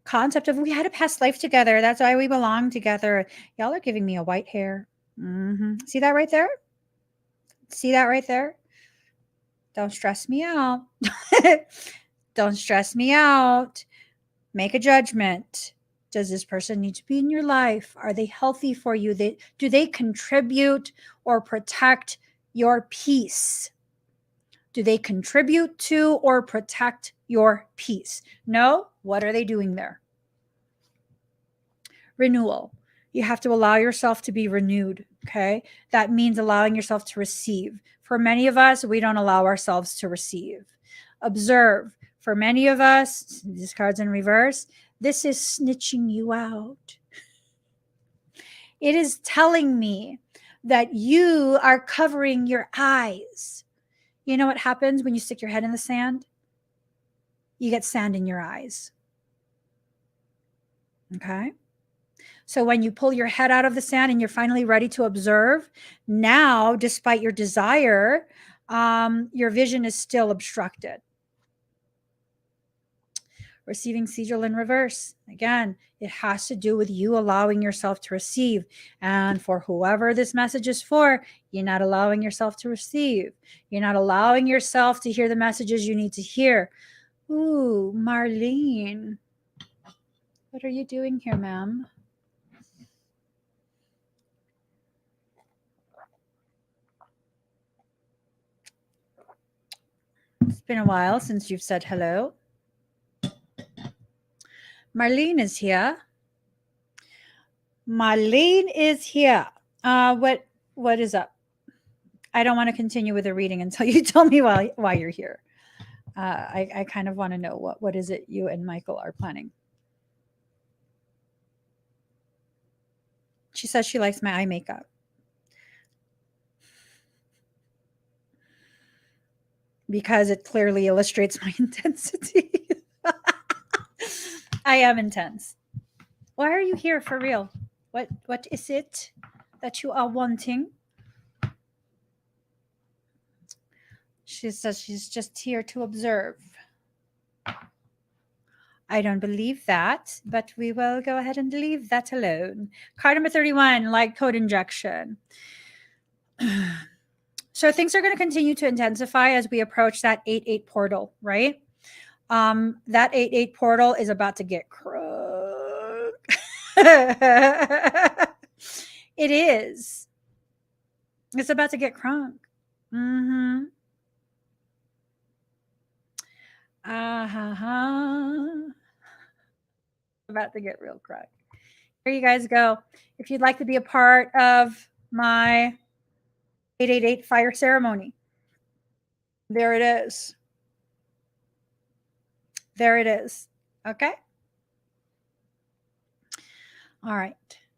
concept of we had a past life together. That's why we belong together. Y'all are giving me a white hair. See that right there? See that right there? Don't stress me out. Don't stress me out. Make a judgment. Does this person need to be in your life? Are they healthy for you? Do they contribute or protect your peace? Do they contribute to or protect your peace? No? What are they doing there? Renewal. You have to allow yourself to be renewed, okay? That means allowing yourself to receive. For many of us, we don't allow ourselves to receive. Observe. For many of us, this card's in reverse, this is snitching you out. It is telling me that you are covering your eyes. You know what happens when you stick your head in the sand? You get sand in your eyes. Okay? So when you pull your head out of the sand and you're finally ready to observe, now, despite your desire, your vision is still obstructed. Receiving sigil in reverse. Again, it has to do with you allowing yourself to receive. And for whoever this message is for, you're not allowing yourself to receive. You're not allowing yourself to hear the messages you need to hear. Ooh, Marlene. What are you doing here, ma'am? It's been a while since you've said hello. Marlene is here. Marlene is here. What is up? I don't want to continue with the reading until you tell me why you're here. I kind of want to know what is it you and Michael are planning. She says she likes my eye makeup. Because it clearly illustrates my intensity. I am intense. Why are you here for real? What is it that you are wanting? She says she's just here to observe. I don't believe that, but we will go ahead and leave that alone. Card number 31, light code injection. So things are going to continue to intensify as we approach that 8-8 portal, right? That 8-8 portal is about to get crunk. It is. It's about to get crunk. Mm-hmm. About to get real crunk. Here you guys go. If you'd like to be a part of my 888 fire ceremony, there it is. There it is. Okay. All right.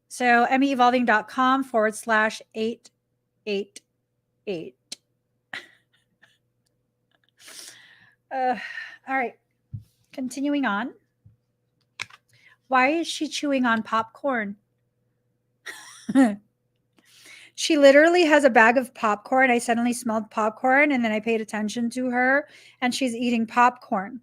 So emmeevolving.com/888. All right. Continuing on. Why is she chewing on popcorn? She literally has a bag of popcorn. I suddenly smelled popcorn and then I paid attention to her and she's eating popcorn.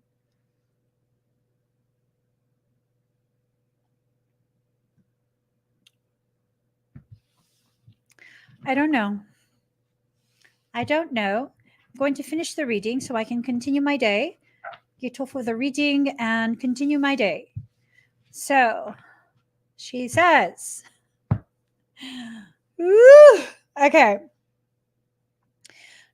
I don't know. I'm going to finish the reading so I can continue my day, get off with the reading and continue my day. So she says, Woo! Okay.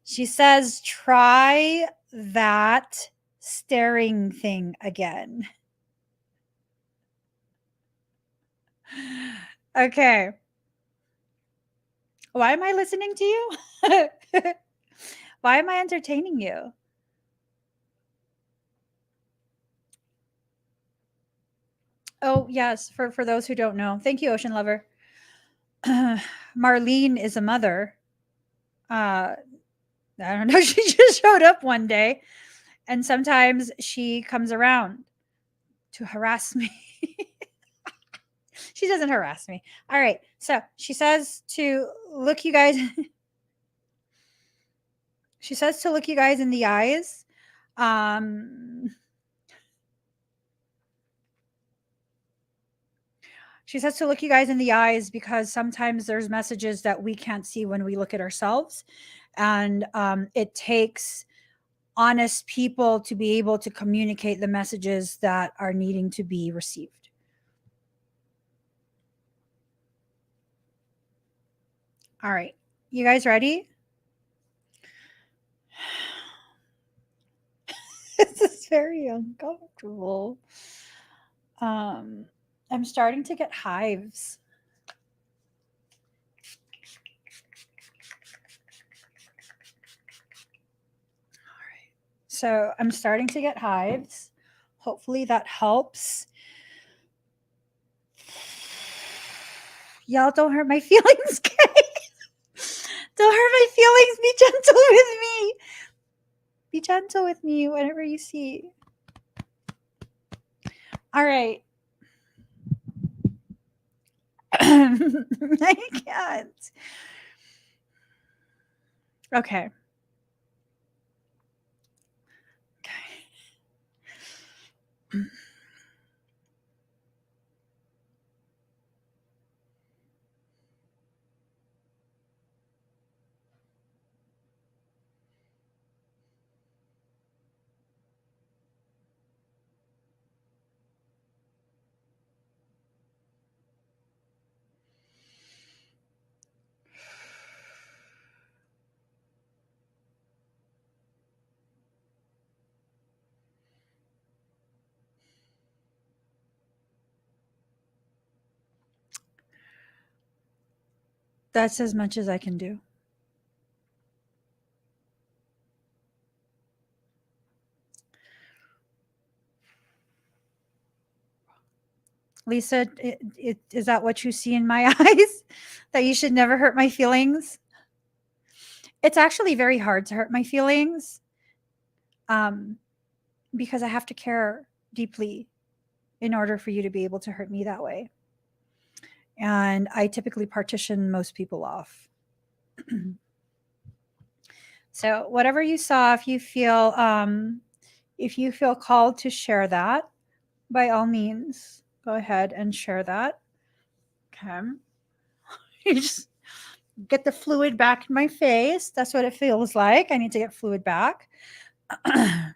She says, try that staring thing again. Okay. Why am I listening to you? Why am I entertaining you? Oh, yes. For those who don't know. Thank you, Ocean Lover. Marlene is a mother. I don't know. She just showed up one day. And sometimes she comes around to harass me. She doesn't harass me. All right. So she says to look you guys. She says to look you guys in the eyes. She says to look you guys in the eyes because sometimes there's messages that we can't see when we look at ourselves. And it takes honest people to be able to communicate the messages that are needing to be received. All right. You guys ready? This is very uncomfortable. I'm starting to get hives. All right. So I'm starting to get hives. Hopefully that helps. Y'all don't hurt my feelings, guys. Don't hurt my feelings. Be gentle with me. Be gentle with me whenever you see. All right. I can't. Okay. That's as much as I can do. Lisa, is that what you see in my eyes? That you should never hurt my feelings? It's actually very hard to hurt my feelings, because I have to care deeply in order for you to be able to hurt me that way. And I typically partition most people off. So whatever you saw, if you feel called to share that, by all means, go ahead and share that. Okay. You just get the fluid back in my face. That's what it feels like. I need to get fluid back. Okay.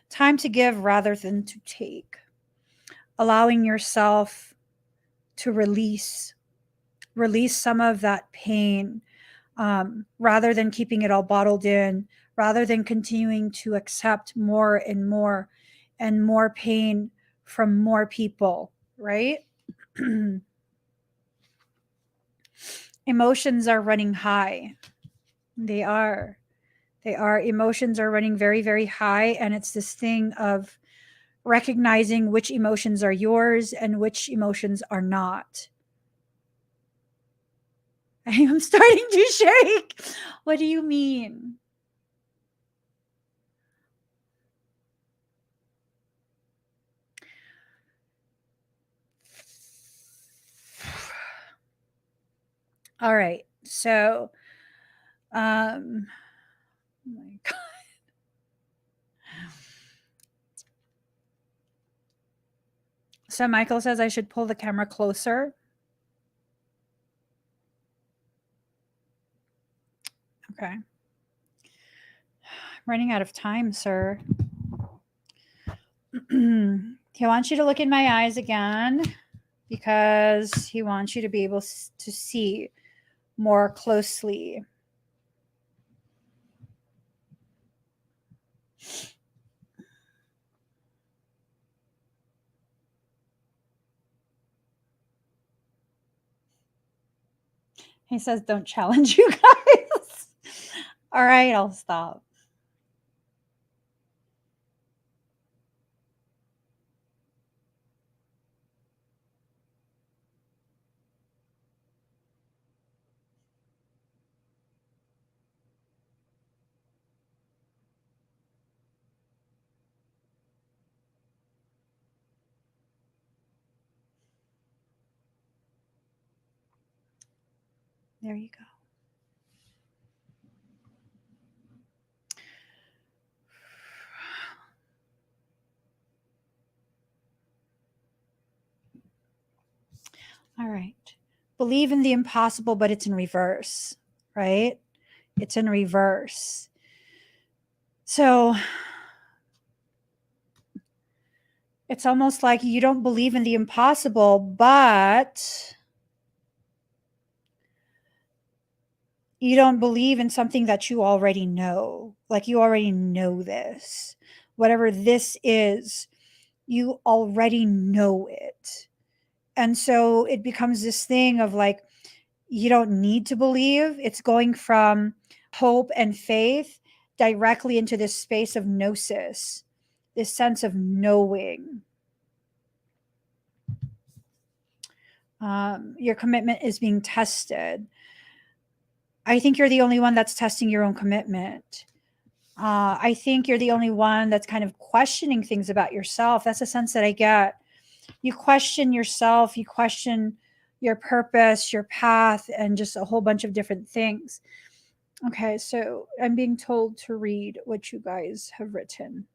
Time to give rather than to take. Allowing yourself to release some of that pain, rather than keeping it all bottled in, rather than continuing to accept more and more and more pain from more people, right? Emotions are running high. They are. Emotions are running very, very high. And it's this thing of recognizing which emotions are yours and which emotions are not. I am starting to shake. What do you mean? All right. So, oh my God. So Michael says I should pull the camera closer. Okay. I'm running out of time, sir. He wants you to look in my eyes again because he wants you to be able to see more closely. He says, don't challenge you guys. All right, I'll stop. There you go. All right. Believe in the impossible, but it's in reverse, right? It's in reverse. So it's almost like you don't believe in the impossible, but you don't believe in something that you already know. Like you already know this. Whatever this is, you already know it. And so it becomes this thing of like, you don't need to believe. It's going from hope and faith directly into this space of gnosis, this sense of knowing. Your commitment is being tested. I think you're the only one that's testing your own commitment. I think you're the only one that's kind of questioning things about yourself. That's a sense that I get. You question yourself, you question your purpose, your path, and just a whole bunch of different things. Okay, so I'm being told to read what you guys have written.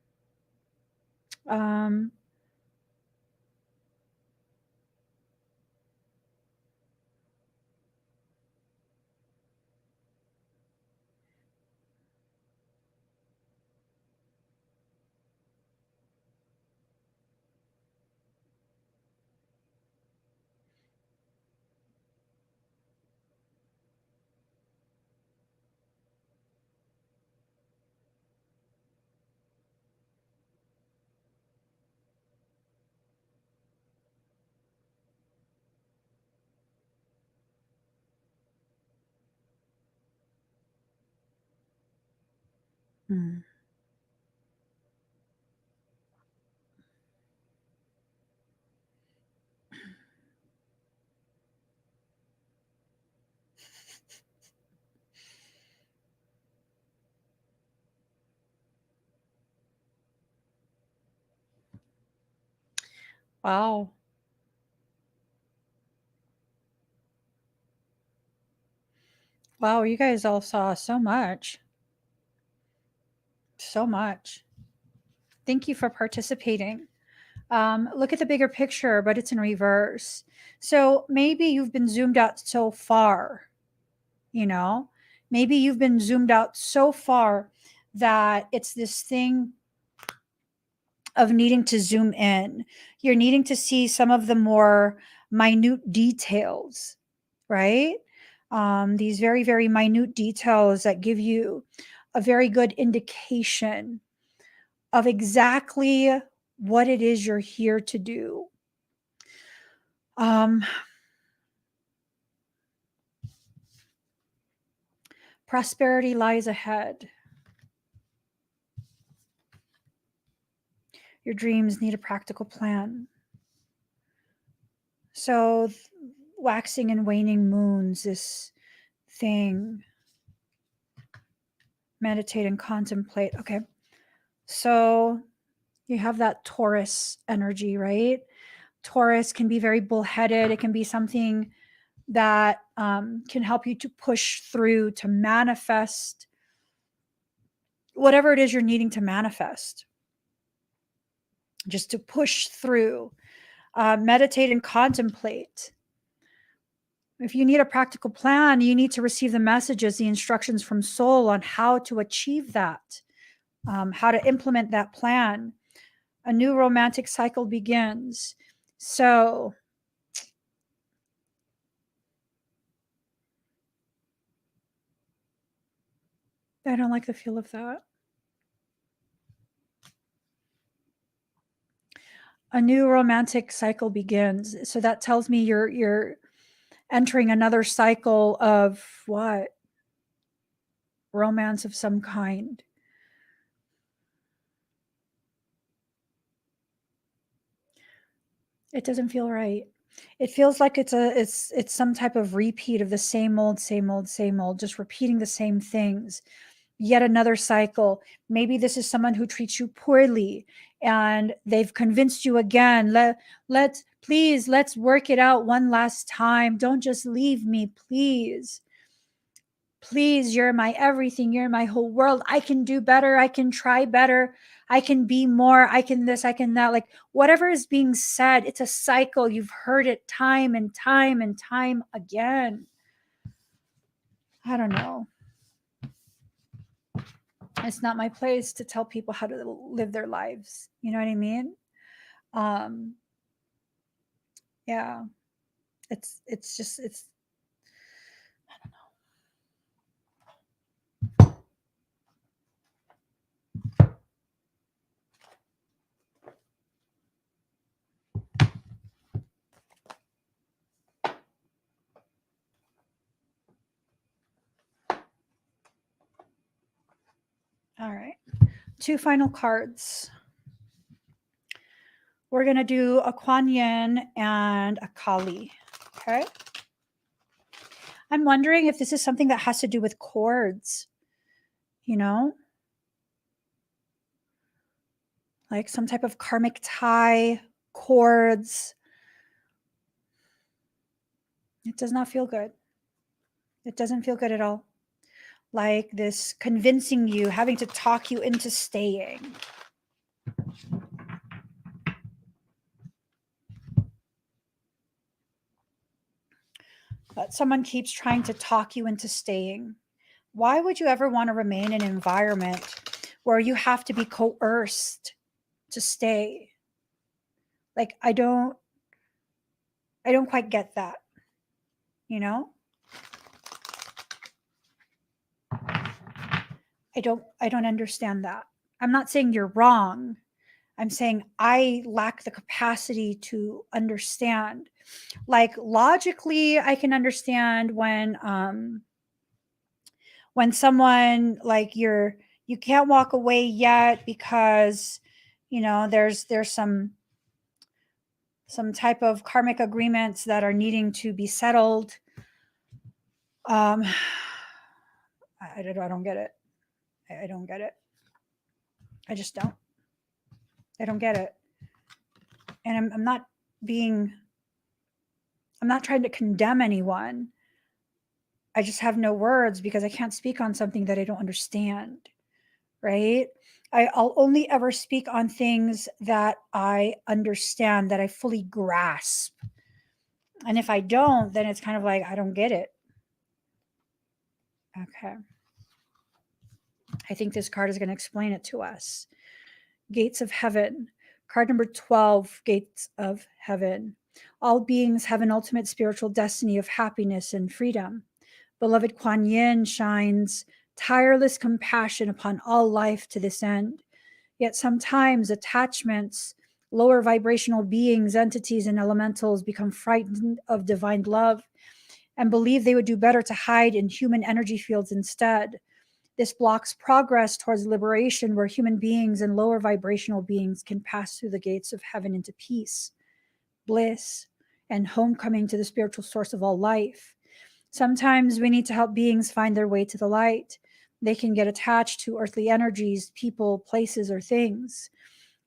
Wow. Wow, you guys all saw so much. So much. Thank you for participating. Look at the bigger picture, but it's in reverse. So maybe you've been zoomed out so far, you know? Maybe you've been zoomed out so far that it's this thing of needing to zoom in. You're needing to see some of the more minute details, right? These very, very minute details that give you a very good indication of exactly what it is you're here to do. Prosperity lies ahead. Your dreams need a practical plan. So, waxing and waning moons, this thing, meditate and contemplate. Okay. So, you have that Taurus energy, right? Taurus can be very bullheaded. It can be something that can help you to push through, to manifest whatever it is you're needing to manifest, just to push through. Meditate and contemplate. If you need a practical plan, you need to receive the messages, the instructions from soul on how to achieve that, how to implement that plan. A new romantic cycle begins. So, I don't like the feel of that. A new romantic cycle begins. So that tells me you're entering another cycle of what? Romance of some kind. It doesn't feel right. It feels like it's some type of repeat of the same old, just repeating the same things. Yet another cycle. Maybe this is someone who treats you poorly and they've convinced you again. Let's work it out one last time. Don't just leave me, please. Please, you're my everything. You're my whole world. I can do better. I can try better. I can be more. I can this, I can that. Like whatever is being said, it's a cycle. You've heard it time and time and time again. I don't know. It's not my place to tell people how to live their lives. You know what I mean? Yeah. It's just it's I don't know. All right. 2 final cards. We're going to do a Kuan Yin and a Kali. Okay. I'm wondering if this is something that has to do with chords, you know, like some type of karmic tie, chords. It does not feel good. It doesn't feel good at all. Like this convincing you, having to talk you into staying. But someone keeps trying to talk you into staying. Why would you ever want to remain in an environment where you have to be coerced to stay? Like I don't quite get that. You know? I don't understand that. I'm not saying you're wrong. I'm saying I lack the capacity to understand. Like logically I can understand when someone like you can't walk away yet because you know there's some type of karmic agreements that are needing to be settled. I don't get it. I don't get it. I just don't. I don't get it. And I'm not trying to condemn anyone. I just have no words because I can't speak on something that I don't understand, right? I'll only ever speak on things that I understand, that I fully grasp. And if I don't, then it's kind of like, I don't get it. Okay. I think this card is going to explain it to us. Gates of Heaven. Card number 12, Gates of Heaven. All beings have an ultimate spiritual destiny of happiness and freedom. Beloved Kuan Yin shines tireless compassion upon all life to this end. Yet sometimes attachments, lower vibrational beings, entities, and elementals become frightened of divine love and believe they would do better to hide in human energy fields instead. This blocks progress towards liberation, where human beings and lower vibrational beings can pass through the gates of heaven into peace, bliss, and homecoming to the spiritual source of all life. Sometimes we need to help beings find their way to the light. They can get attached to earthly energies, people, places, or things.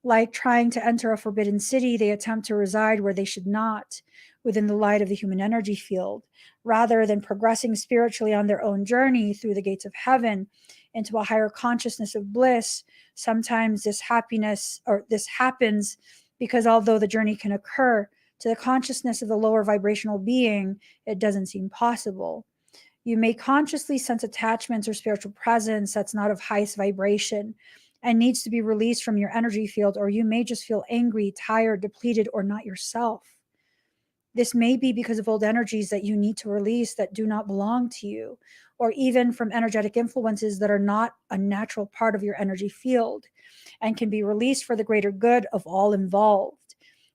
Like trying to enter a forbidden city, they attempt to reside where they should not, within the light of the human energy field, rather than progressing spiritually on their own journey through the gates of heaven into a higher consciousness of bliss. Sometimes this happens because although the journey can occur to the consciousness of the lower vibrational being, it doesn't seem possible. You may consciously sense attachments or spiritual presence that's not of highest vibration and needs to be released from your energy field, or you may just feel angry, tired, depleted, or not yourself. This may be because of old energies that you need to release that do not belong to you, or even from energetic influences that are not a natural part of your energy field and can be released for the greater good of all involved.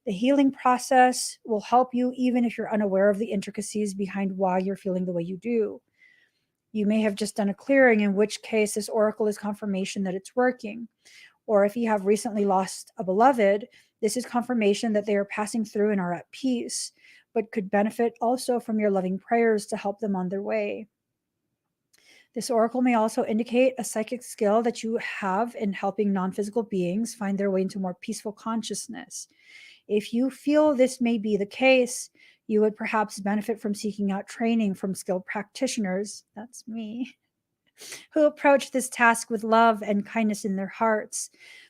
The healing process will help you even if you're unaware of the intricacies behind why you're feeling the way you do. You may have just done a clearing, in which case this oracle is confirmation that it's working. Or if you have recently lost a beloved, this is confirmation that they are passing through and are at peace, but could benefit also from your loving prayers to help them on their way. This oracle may also indicate a psychic skill that you have in helping non-physical beings find their way into more peaceful consciousness. If you feel this may be the case, you would perhaps benefit from seeking out training from skilled practitioners, that's me, who approach this task with love and kindness in their hearts.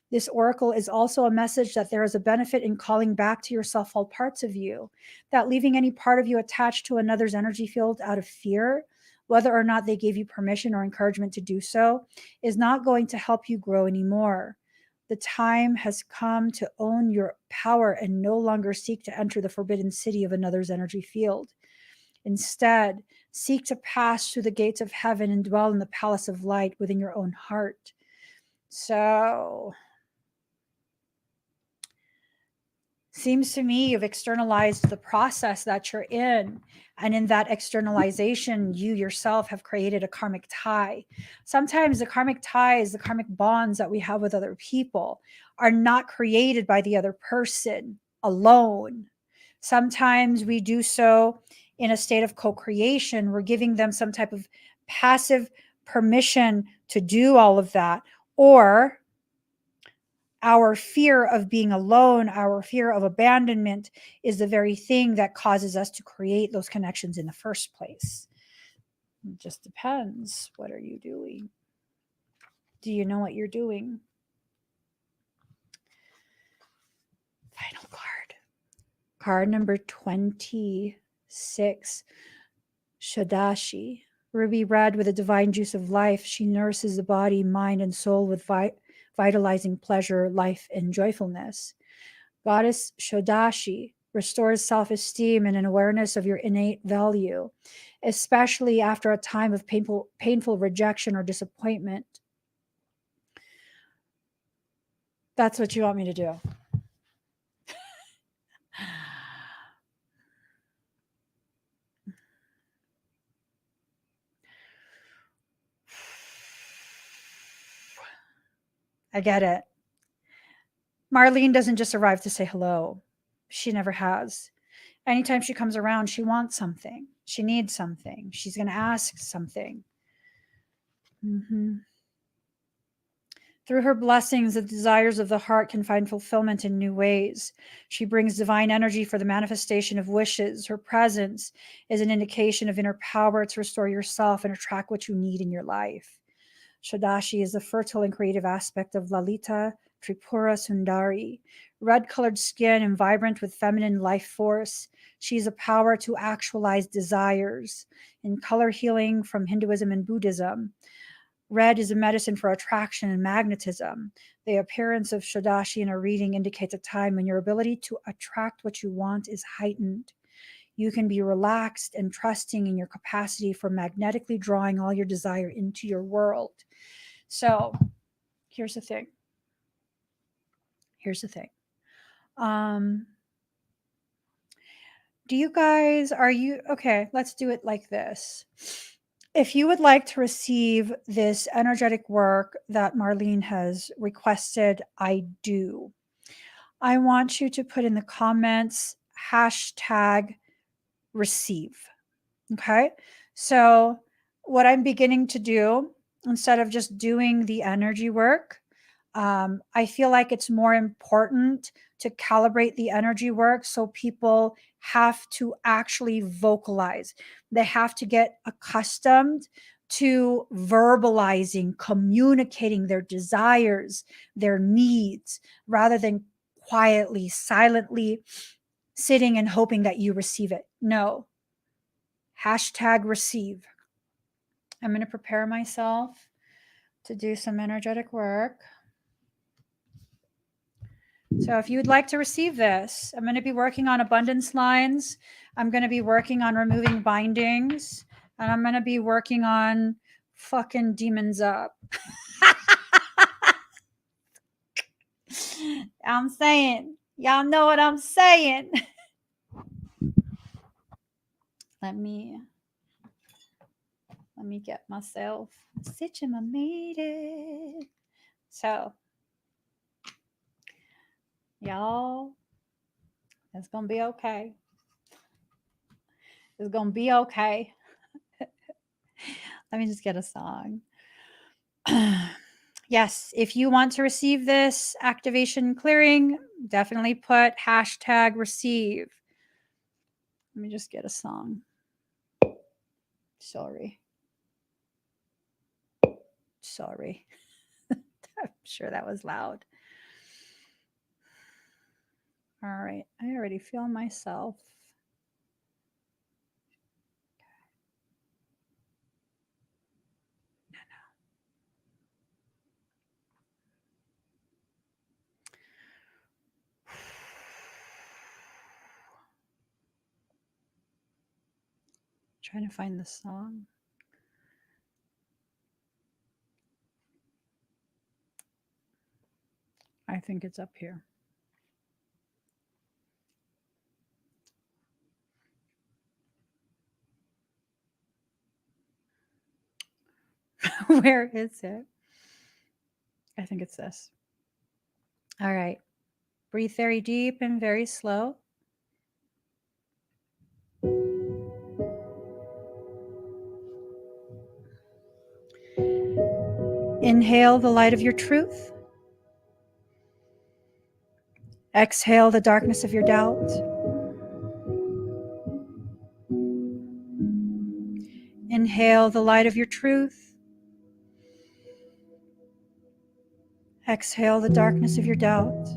This oracle is also a message that there is a benefit in calling back to yourself all parts of you, that leaving any part of you attached to another's energy field out of fear, whether or not they gave you permission or encouragement to do so, is not going to help you grow anymore. The time has come to own your power and no longer seek to enter the forbidden city of another's energy field. Instead, seek to pass through the gates of heaven and dwell in the palace of light within your own heart. So, seems to me you've externalized the process that you're in. And in that externalization, you yourself have created a karmic tie. Sometimes the karmic ties, the karmic bonds that we have with other people are not created by the other person alone. Sometimes we do so in a state of co-creation. We're giving them some type of passive permission to do all of that. Or our fear of being alone, our fear of abandonment is the very thing that causes us to create those connections in the first place. It just depends. What are you doing? Do you know what you're doing? Final card. Card number 26, Shadashi. Ruby red with the divine juice of life. She nourishes the body, mind, and soul with vitalizing pleasure, life, and joyfulness. Goddess Shodashi restores self-esteem and an awareness of your innate value, especially after a time of painful rejection or disappointment. That's what you want me to do. I get it. Marlene doesn't just arrive to say hello. She never has. Anytime she comes around, she wants something. She needs something. She's going to ask something. Through her blessings, the desires of the heart can find fulfillment in new ways. She brings divine energy for the manifestation of wishes. Her presence is an indication of inner power to restore yourself and attract what you need in your life. Shadashi is the fertile and creative aspect of Lalita Tripura Sundari. Red-colored skin and vibrant with feminine life force, she is a power to actualize desires. In color healing from Hinduism and Buddhism, red is a medicine for attraction and magnetism. The appearance of Shadashi in a reading indicates a time when your ability to attract what you want is heightened. You can be relaxed and trusting in your capacity for magnetically drawing all your desire into your world. So here's the thing. Do you guys, okay, let's do it like this. If you would like to receive this energetic work that Marlene has requested, I do. I want you to put in the comments #receive. Okay. So what I'm beginning to do, instead of just doing the energy work, I feel like it's more important to calibrate the energy work so people have to actually vocalize. They have to get accustomed to verbalizing, communicating their desires, their needs, rather than quietly, silently sitting and hoping that you receive it. No. #receive. I'm going to prepare myself to do some energetic work. So if you would like to receive this, I'm going to be working on abundance lines. I'm going to be working on removing bindings. And I'm going to be working on fucking demons up. I'm saying, y'all know what I'm saying. Let me get myself situated. So, y'all, it's going to be okay. It's going to be okay. Let me just get a song. Yes, if you want to receive this activation clearing, definitely put #receive. Let me just get a song. Sorry. I'm sure that was loud. All right. I already feel myself. Trying to find the song. I think it's up here. Where is it? I think it's this. All right. Breathe very deep and very slow. Inhale the light of your truth. Exhale the darkness of your doubt. Inhale the light of your truth. Exhale the darkness of your doubt.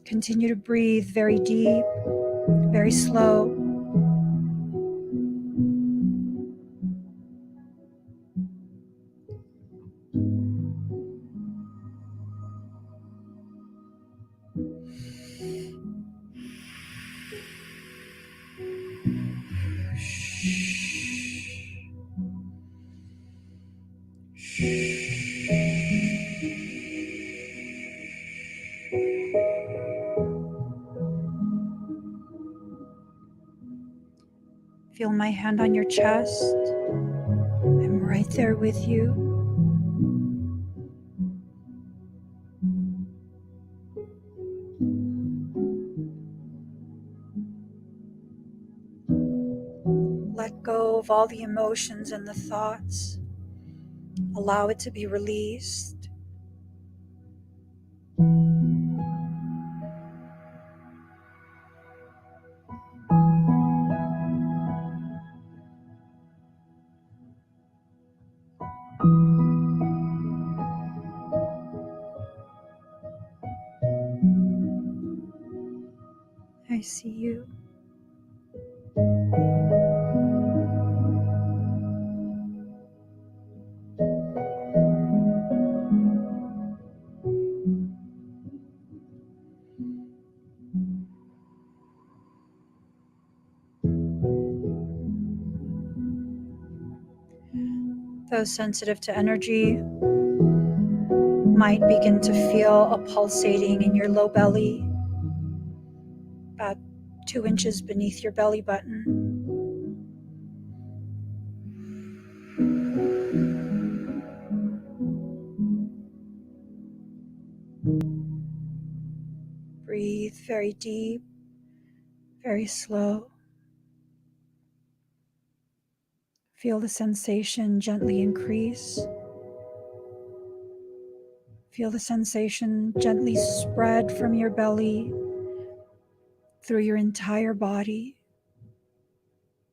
Continue to breathe very deep, very slow. Feel my hand on your chest. I'm right there with you. Let go of all the emotions and the thoughts. Allow it to be released. I see you. Those sensitive to energy might begin to feel a pulsating in your low belly, about 2 inches beneath your belly button. Breathe very deep, very slow. Feel the sensation gently increase. Feel the sensation gently spread from your belly through your entire body,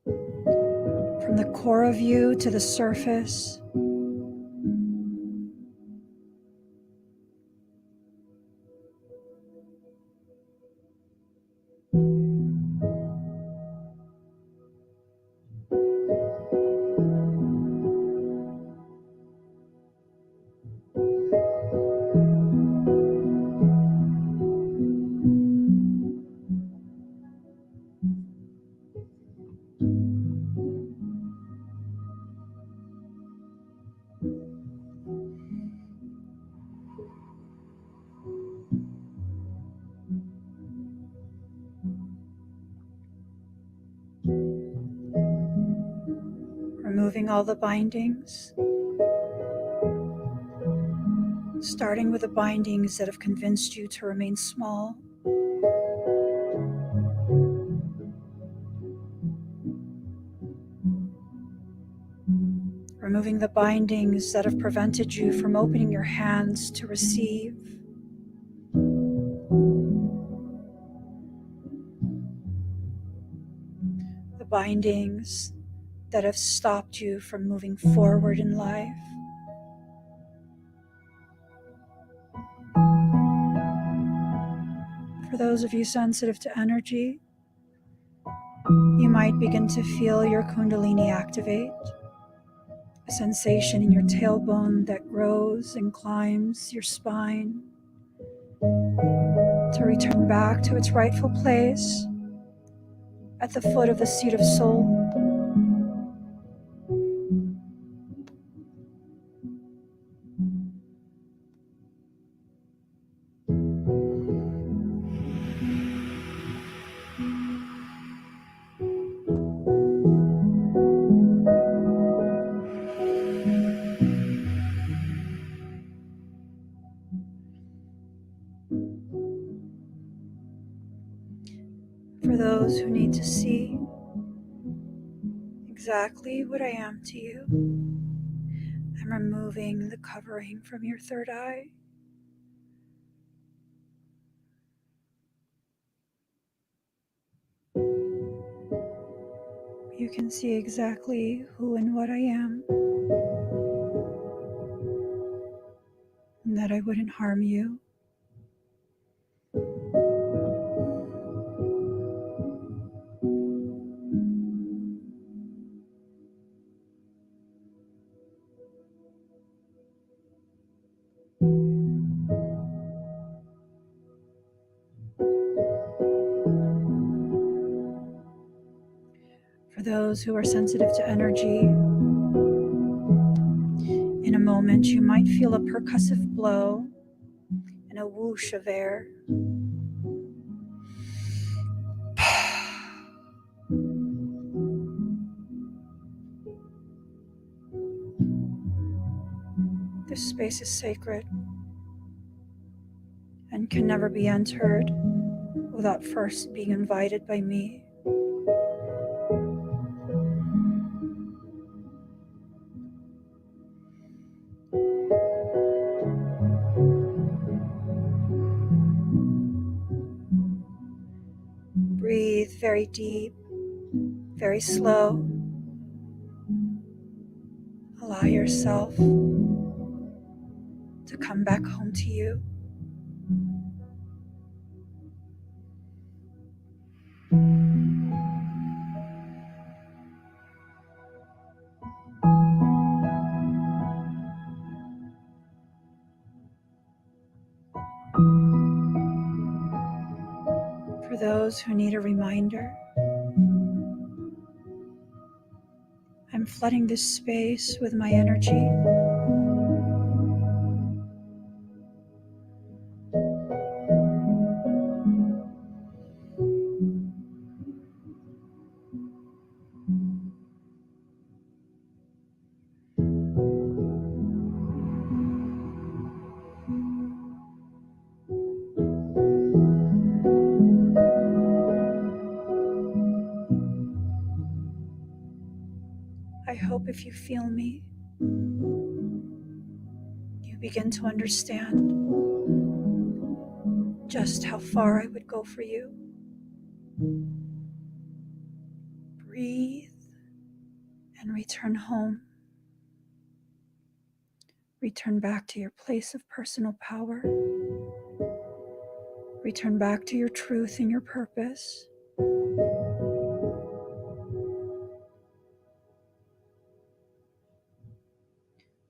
from the core of you to the surface. Removing all the bindings, starting with the bindings that have convinced you to remain small. Removing the bindings that have prevented you from opening your hands to receive. The bindings that have stopped you from moving forward in life. For those of you sensitive to energy, you might begin to feel your Kundalini activate, a sensation in your tailbone that grows and climbs your spine to return back to its rightful place at the foot of the seat of soul. For those who need to see exactly what I am to you, I'm removing the covering from your third eye. You can see exactly who and what I am, and that I wouldn't harm you. For those who are sensitive to energy, in a moment you might feel a percussive blow and a whoosh of air. This space is sacred and can never be entered without first being invited by me. Breathe very deep, very slow. Allow yourself to come back home to you. For those who need a reminder, I'm flooding this space with my energy. I hope if you feel me, you begin to understand just how far I would go for you. Breathe and return home. Return back to your place of personal power. Return back to your truth and your purpose.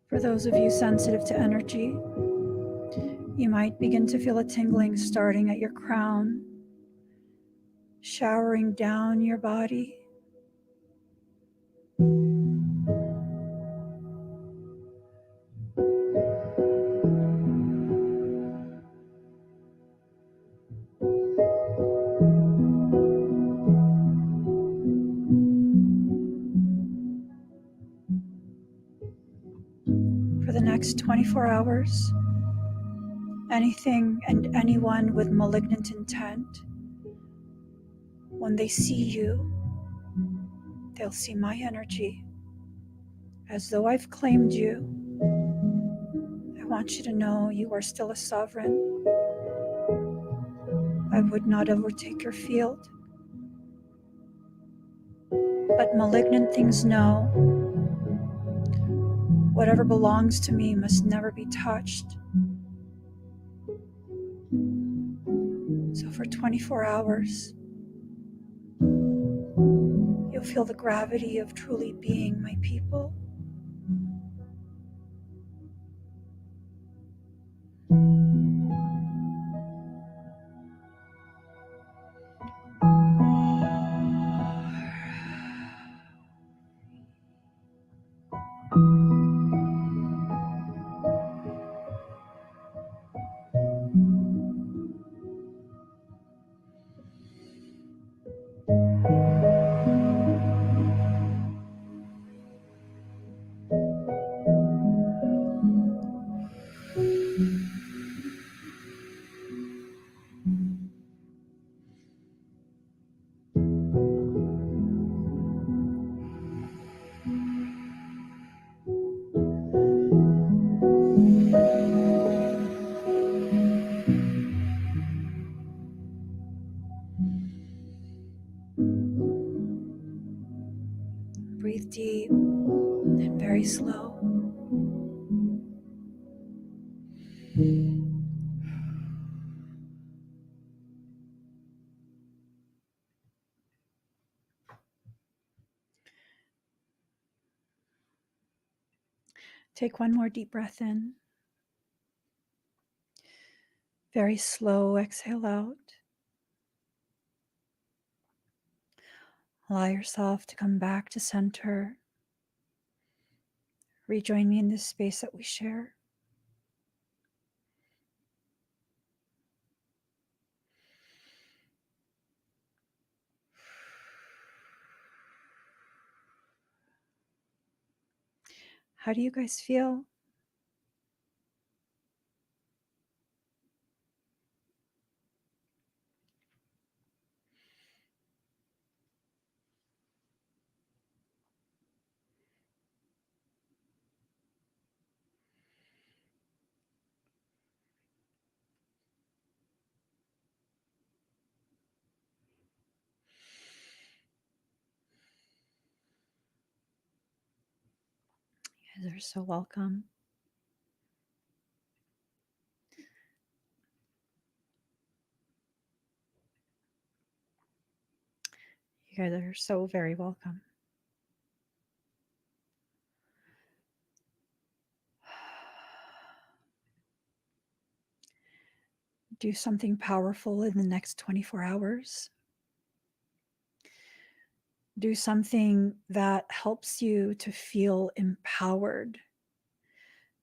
For those of you sensitive to energy, you might begin to feel a tingling starting at your crown, showering down your body. For the next 24 hours, anything and anyone with malignant intent, when they see you, they'll see my energy as though I've claimed you. I want you to know you are still a sovereign. I would not overtake your field. But malignant things know whatever belongs to me must never be touched. So for 24 hours, you'll feel the gravity of truly being my people. Breathe deep and very slow. Take one more deep breath in. Very slow exhale out. Allow yourself to come back to center. Rejoin me in this space that we share. How do you guys feel? You guys are so welcome. You guys are so very welcome. Do something powerful in the next 24 hours. Do something that helps you to feel empowered.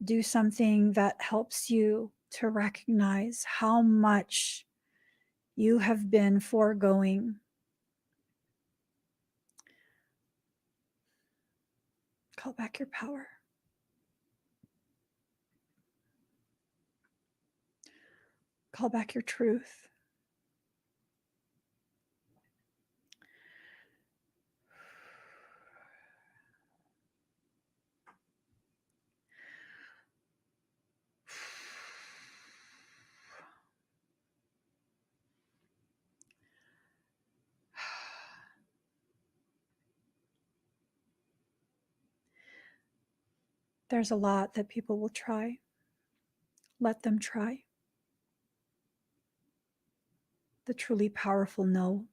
Do something that helps you to recognize how much you have been foregoing. Call back your power. Call back your truth. There's a lot that people will try. Let them try. The truly powerful know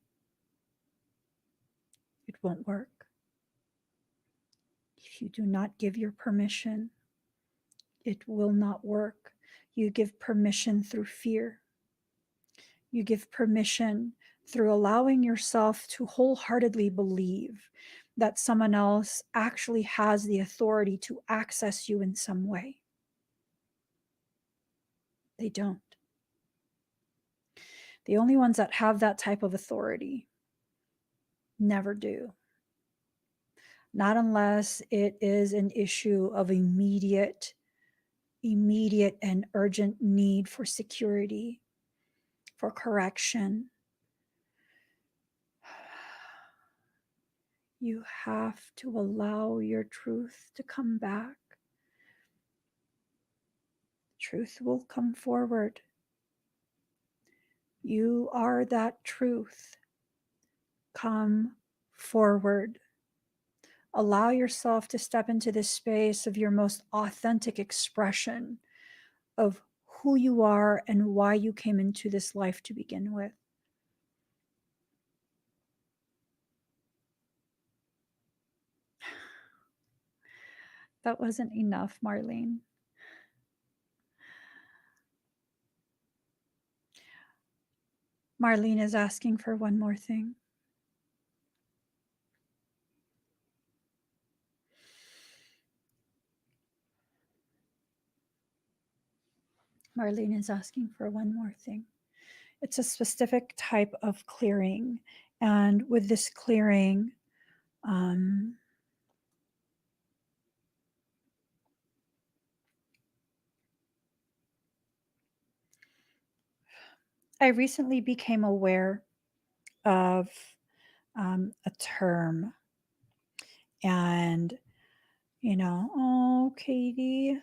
it won't work. If you do not give your permission, it will not work. You give permission through fear. You give permission through allowing yourself to wholeheartedly believe that someone else actually has the authority to access you in some way. They don't. The only ones that have that type of authority never do. Not unless it is an issue of immediate and urgent need for security, for correction. You have to allow your truth to come back. Truth will come forward. You are that truth. Come forward. Allow yourself to step into this space of your most authentic expression of who you are and why you came into this life to begin with. That wasn't enough, Marlene. Marlene is asking for one more thing. Marlene is asking for one more thing. It's a specific type of clearing. And with this clearing, I recently became aware of a term. And, oh, Katie,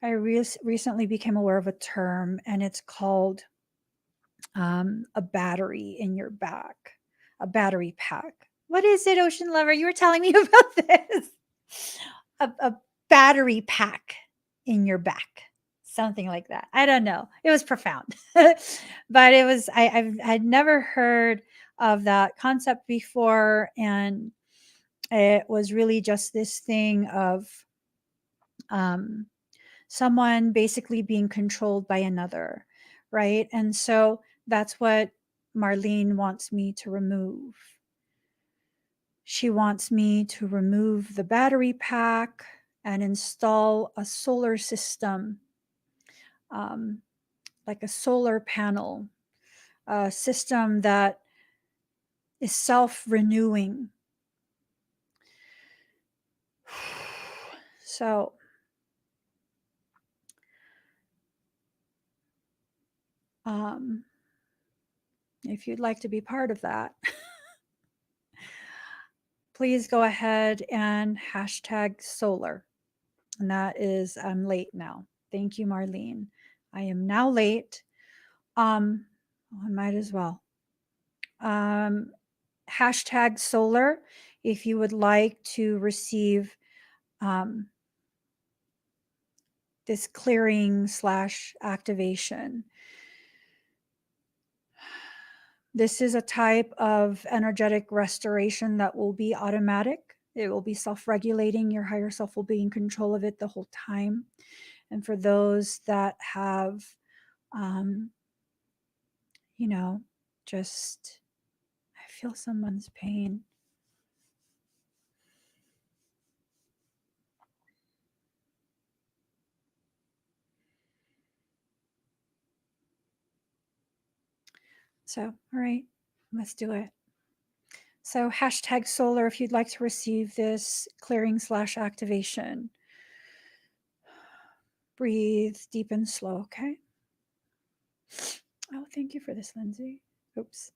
I recently became aware of a term, and it's called a battery in your back, a battery pack. What is it, Ocean Lover? You were telling me about this. A battery pack in your back, something like that. I don't know. It was profound, but it was. I'd never heard of that concept before, and it was really just this thing of someone basically being controlled by another, right? And so that's what Marlene wants me to remove. She wants me to remove the battery pack and install a solar system, like a solar panel, a system that is self-renewing. So if you'd like to be part of that, please go ahead and hashtag solar. And that is, I'm late now. Thank you, Marlene. I am now late. I might as well. Hashtag solar if you would like to receive this clearing / activation. This is a type of energetic restoration that will be automatic. It will be self-regulating. Your higher self will be in control of it the whole time. And for those that have, just, I feel someone's pain. So, all right, let's do it. So #solar if you'd like to receive this clearing / activation. Breathe deep and slow, okay? Oh, thank you for this, Lindsay. Oops.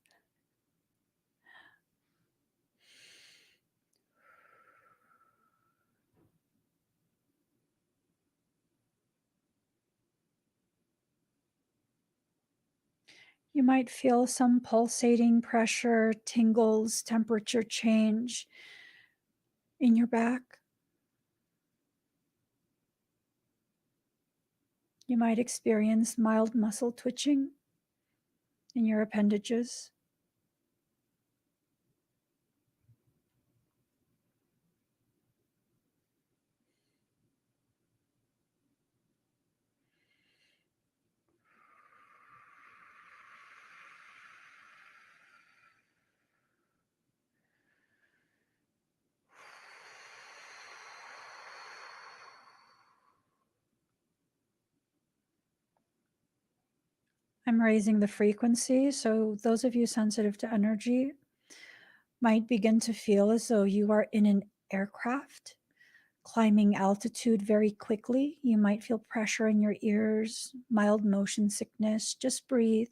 You might feel some pulsating pressure, tingles, temperature change in your back. You might experience mild muscle twitching in your appendages. I'm raising the frequency, so those of you sensitive to energy might begin to feel as though you are in an aircraft climbing altitude very quickly. You might feel pressure in your ears, mild motion sickness. Just breathe.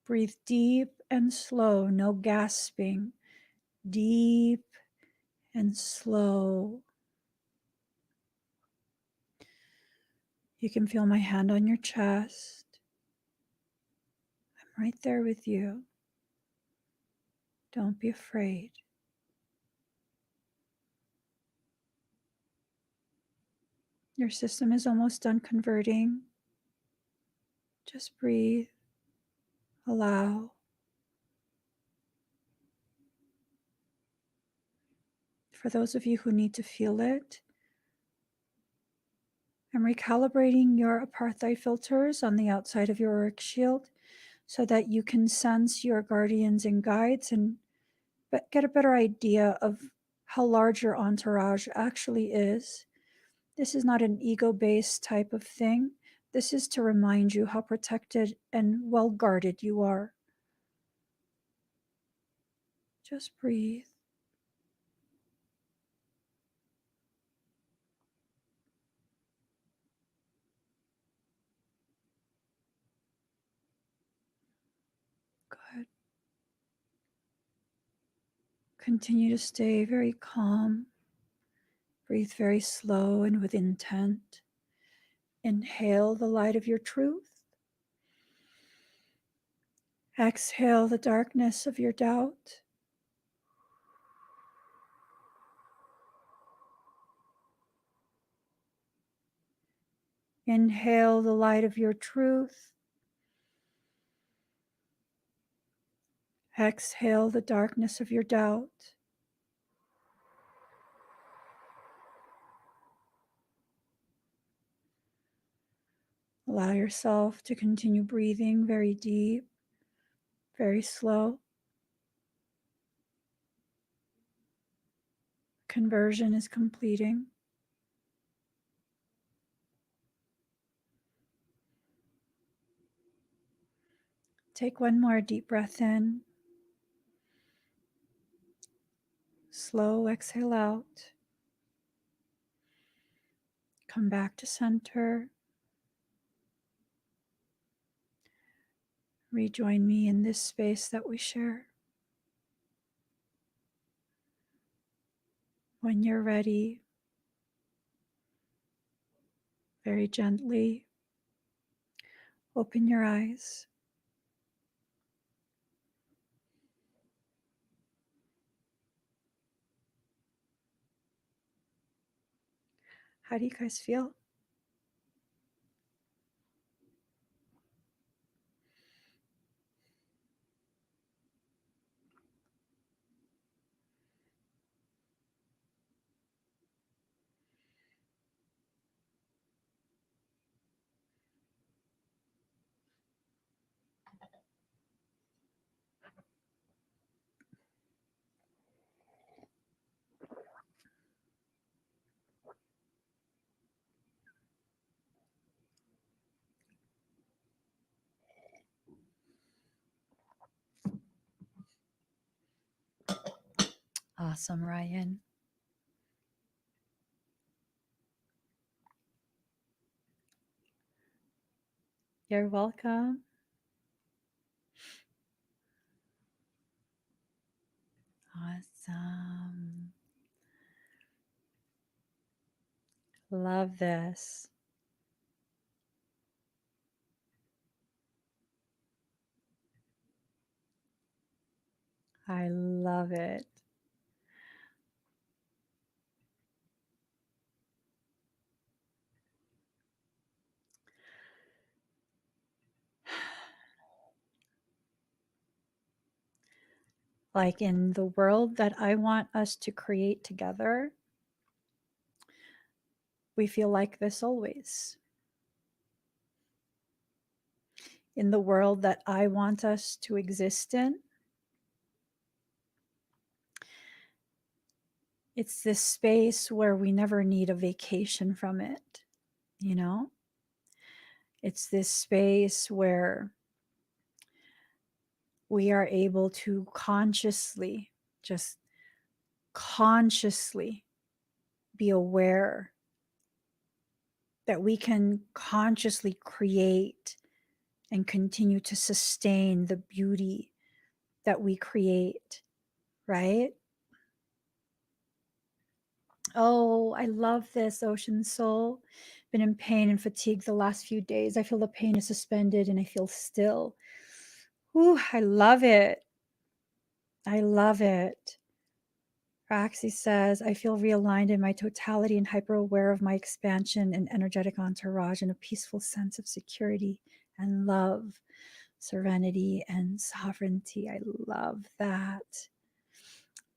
Breathe deep and slow, no gasping. Deep and slow. You can feel my hand on your chest. I'm right there with you. Don't be afraid. Your system is almost done converting. Just breathe. Allow. For those of you who need to feel it, I'm recalibrating your apartheid filters on the outside of your auric shield so that you can sense your guardians and guides and get a better idea of how large your entourage actually is. This is not an ego-based type of thing. This is to remind you how protected and well guarded you are. Just breathe. Good. Continue to stay very calm. Breathe very slow and with intent. Inhale the light of your truth. Exhale the darkness of your doubt. Inhale the light of your truth. Exhale the darkness of your doubt. Allow yourself to continue breathing very deep, very slow. Conversion is completing. Take one more deep breath in. Slow exhale out. Come back to center. Rejoin me in this space that we share. When you're ready, very gently, open your eyes. How do you guys feel? Awesome, Ryan. You're welcome. Awesome. Love this. I love it. Like in the world that I want us to create together, we feel like this always. In the world that I want us to exist in, it's this space where we never need a vacation from it, you know? It's this space where we are able to consciously, just consciously be aware that we can consciously create and continue to sustain the beauty that we create, right? Oh, I love this, Ocean Soul. Been in pain and fatigue the last few days. I feel the pain is suspended and I feel still. Ooh, I love it. I love it. Roxy says, I feel realigned in my totality and hyper aware of my expansion and energetic entourage and a peaceful sense of security and love, serenity and sovereignty. I love that.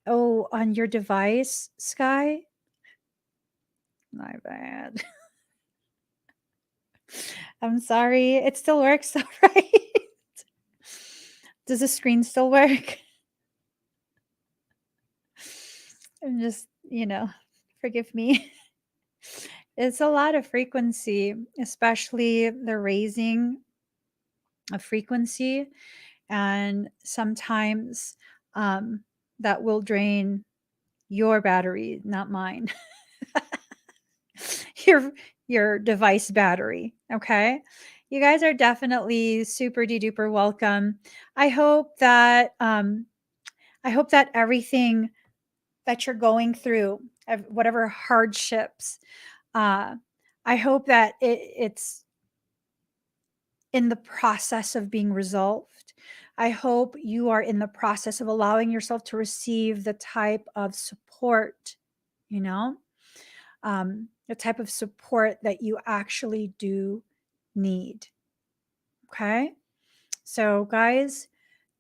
Oh, on your device, Sky? My bad. I'm sorry. It still works, all right? Does the screen still work? I'm just, forgive me. It's a lot of frequency, especially the raising of frequency. And sometimes that will drain your battery, not mine. your device battery. Okay. You guys are definitely super duper welcome. I hope that everything that you're going through, whatever hardships, I hope that it's in the process of being resolved. I hope you are in the process of allowing yourself to receive the type of support, you know, the type of support that you actually do need. Okay. So, guys,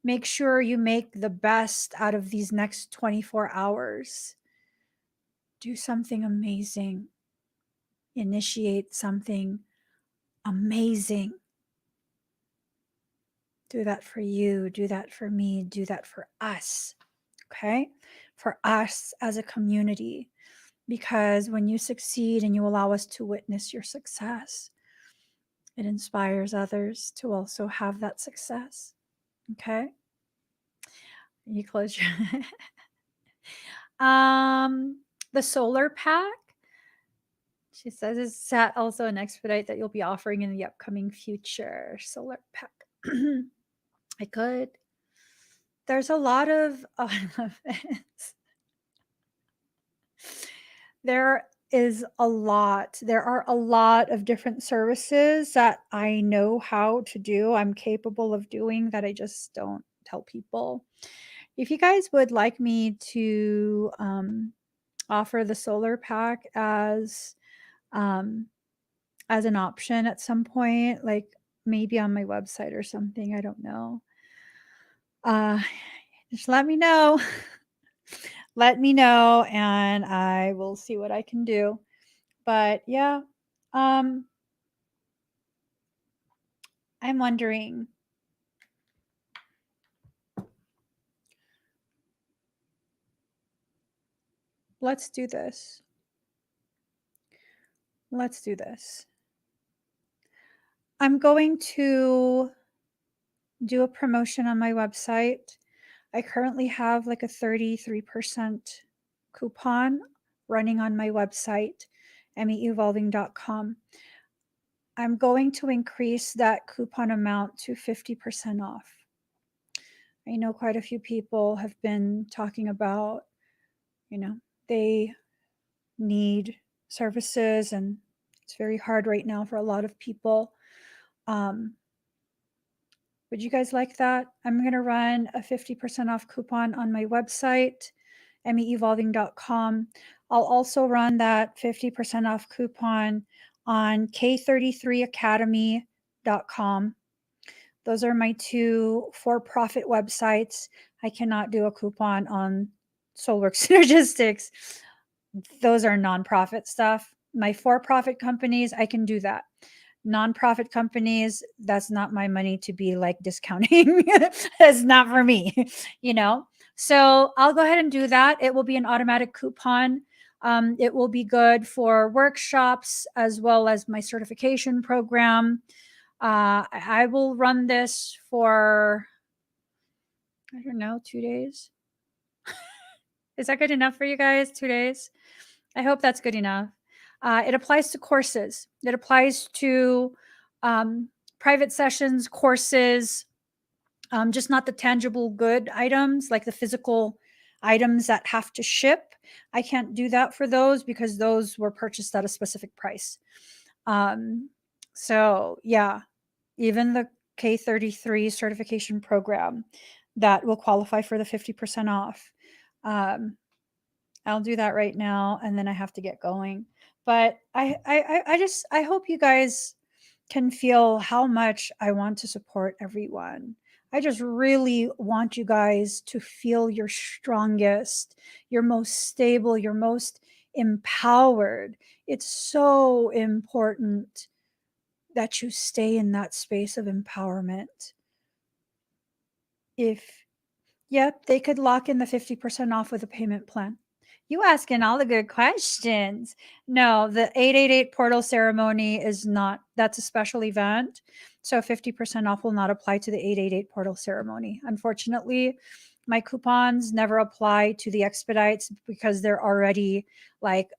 make sure you make the best out of these next 24 hours. Do something amazing, initiate something amazing. Do that for you, do that for me, do that for us. Okay. For us as a community. Because when you succeed and you allow us to witness your success, it inspires others to also have that success. Okay. You close your the solar pack. She says is that also an expedite that you'll be offering in the upcoming future. Solar pack. I could. There's a lot of I love this. There are a lot of different services that I know how to do. I'm capable of doing that I just don't tell people. If you guys would like me to offer the solar pack as as an option at some point, like maybe on my website or something. I don't know. Just let me know. Let me know, and I will see what I can do. But yeah, I'm wondering. Let's do this. Let's do this. I'm going to do a promotion on my website. I currently have like a 33% coupon running on my website, meevolving.com. I'm going to increase that coupon amount to 50% off. I know quite a few people have been talking about, they need services, and it's very hard right now for a lot of people. Would you guys like that? I'm going to run a 50% off coupon on my website, meevolving.com. I'll also run that 50% off coupon on k33academy.com. Those are my two for-profit websites. I cannot do a coupon on Soulwork Synergistics. Those are nonprofit stuff. My for-profit companies, I can do that. Nonprofit companies, that's not my money to be like discounting. That's not for me, So I'll go ahead and do that. It will be an automatic coupon. It will be good for workshops as well as my certification program. I will run this for, I don't know, 2 days. Is that good enough for you guys? 2 days? I hope that's good enough. It applies to courses. It applies to private sessions, courses, just not the tangible good items, like the physical items that have to ship. I can't do that for those because those were purchased at a specific price. So yeah, even the K33 certification program that will qualify for the 50% off. I'll do that right now, and then I have to get going. But I hope you guys can feel how much I want to support everyone. I just really want you guys to feel your strongest, your most stable, your most empowered. It's so important that you stay in that space of empowerment. Yep, they could lock in the 50% off with a payment plan. You asking all the good questions. No, the 888 portal ceremony is not, that's a special event. So 50% off will not apply to the 888 portal ceremony. Unfortunately, my coupons never apply to the expedites because they're already like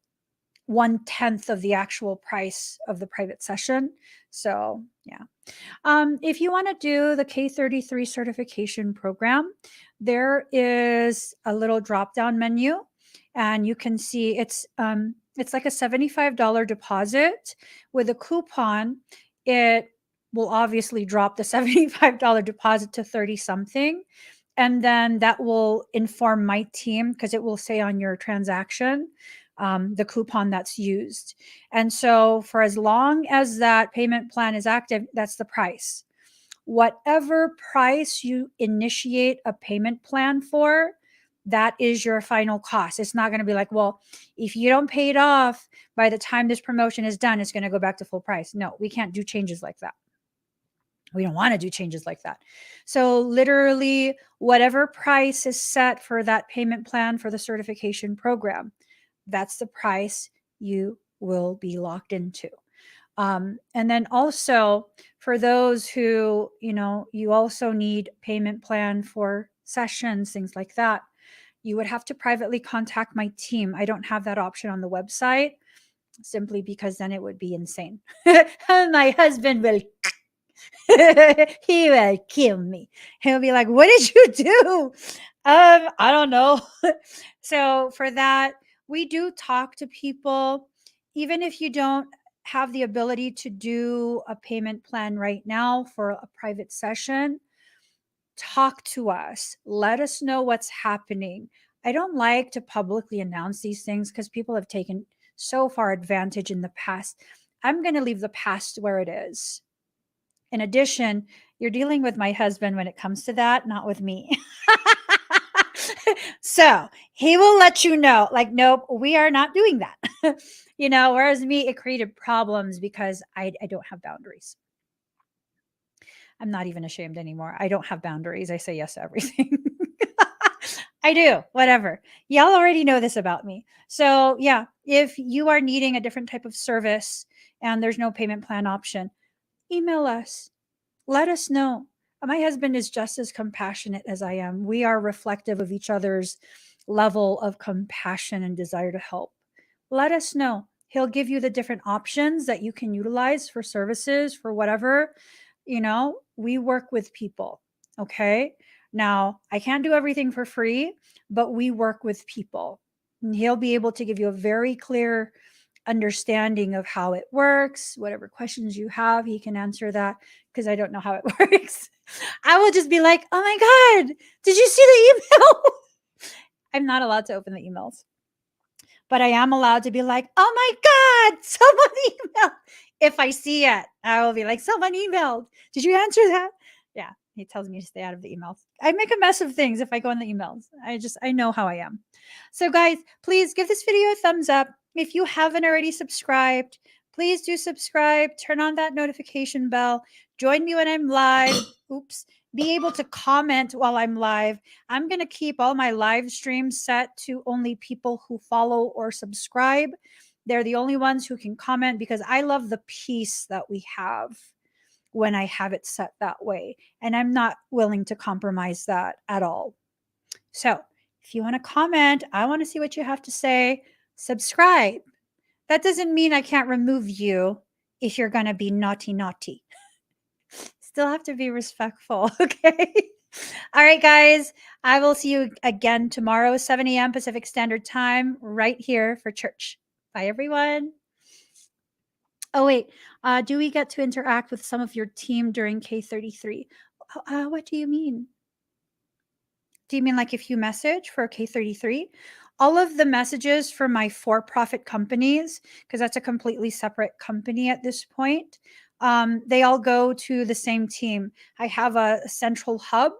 1/10 of the actual price of the private session. So yeah. If you want to do the K33 certification program, there is a little drop-down menu, and you can see it's like a $75 deposit. With a coupon, it will obviously drop the $75 deposit to 30 something. And then that will inform my team because it will say on your transaction the coupon that's used. And so for as long as that payment plan is active, that's the price. Whatever price you initiate a payment plan for, that is your final cost. It's not going to be like, well, if you don't pay it off by the time this promotion is done, it's going to go back to full price. No, we can't do changes like that. We don't want to do changes like that. So literally, whatever price is set for that payment plan for the certification program, that's the price you will be locked into. And then also for those who, you also need payment plan for sessions, things like that, you would have to privately contact my team. I don't have that option on the website simply because then it would be insane. My husband will he will kill me. He'll be like, what did you do? I don't know. So for that, we do talk to people, even if you don't have the ability to do a payment plan right now for a private session. Talk to us. Let us know what's happening. I don't like to publicly announce these things because people have taken so far advantage in the past. I'm going to leave the past where it is. In addition, you're dealing with my husband when it comes to that, not with me. So he will let you know, like, nope, we are not doing that. Whereas me, it created problems because I don't have boundaries. I'm not even ashamed anymore. I don't have boundaries. I say yes to everything. I do, whatever. Y'all already know this about me. So, yeah, if you are needing a different type of service and there's no payment plan option, email us. Let us know. My husband is just as compassionate as I am. We are reflective of each other's level of compassion and desire to help. Let us know. He'll give you the different options that you can utilize for services, for whatever. We work with people. Okay. Now, I can't do everything for free, but we work with people. And he'll be able to give you a very clear understanding of how it works. Whatever questions you have, he can answer that because I don't know how it works. I will just be like, oh my God, did you see the email? I'm not allowed to open the emails, but I am allowed to be like, oh my God, someone emailed. If I see it, I will be like, someone emailed. Did you answer that? Yeah. He tells me to stay out of the emails. I make a mess of things if I go in the emails. I know how I am. So guys, please give this video a thumbs up. If you haven't already subscribed, please do subscribe. Turn on that notification bell. Join me when I'm live. Oops. Be able to comment while I'm live. I'm going to keep all my live streams set to only people who follow or subscribe. They're the only ones who can comment because I love the peace that we have when I have it set that way. And I'm not willing to compromise that at all. So if you want to comment, I want to see what you have to say. Subscribe. That doesn't mean I can't remove you if you're going to be naughty. Still have to be respectful, okay? All right, guys. I will see you again tomorrow, 7 a.m. Pacific Standard Time, right here for church. Bye, everyone. Oh, wait. Do we get to interact with some of your team during K33? What do you mean? Do you mean like if you message for K33? All of the messages for my for-profit companies, because that's a completely separate company at this point, they all go to the same team. I have a central hub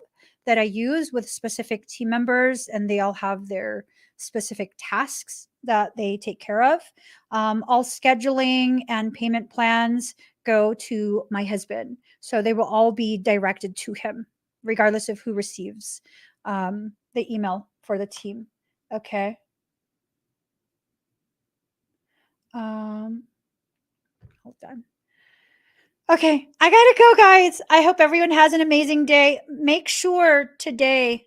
that I use with specific team members, and they all have their specific tasks that they take care of. All scheduling and payment plans go to my husband. So they will all be directed to him, regardless of who receives the email for the team. Okay. Hold on. Okay, I gotta go, guys. I hope everyone has an amazing day. Make sure today,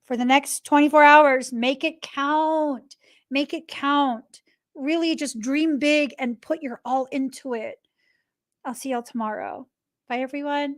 for the next 24 hours, make it count. Make it count. Really just dream big and put your all into it. I'll see y'all tomorrow. Bye, everyone.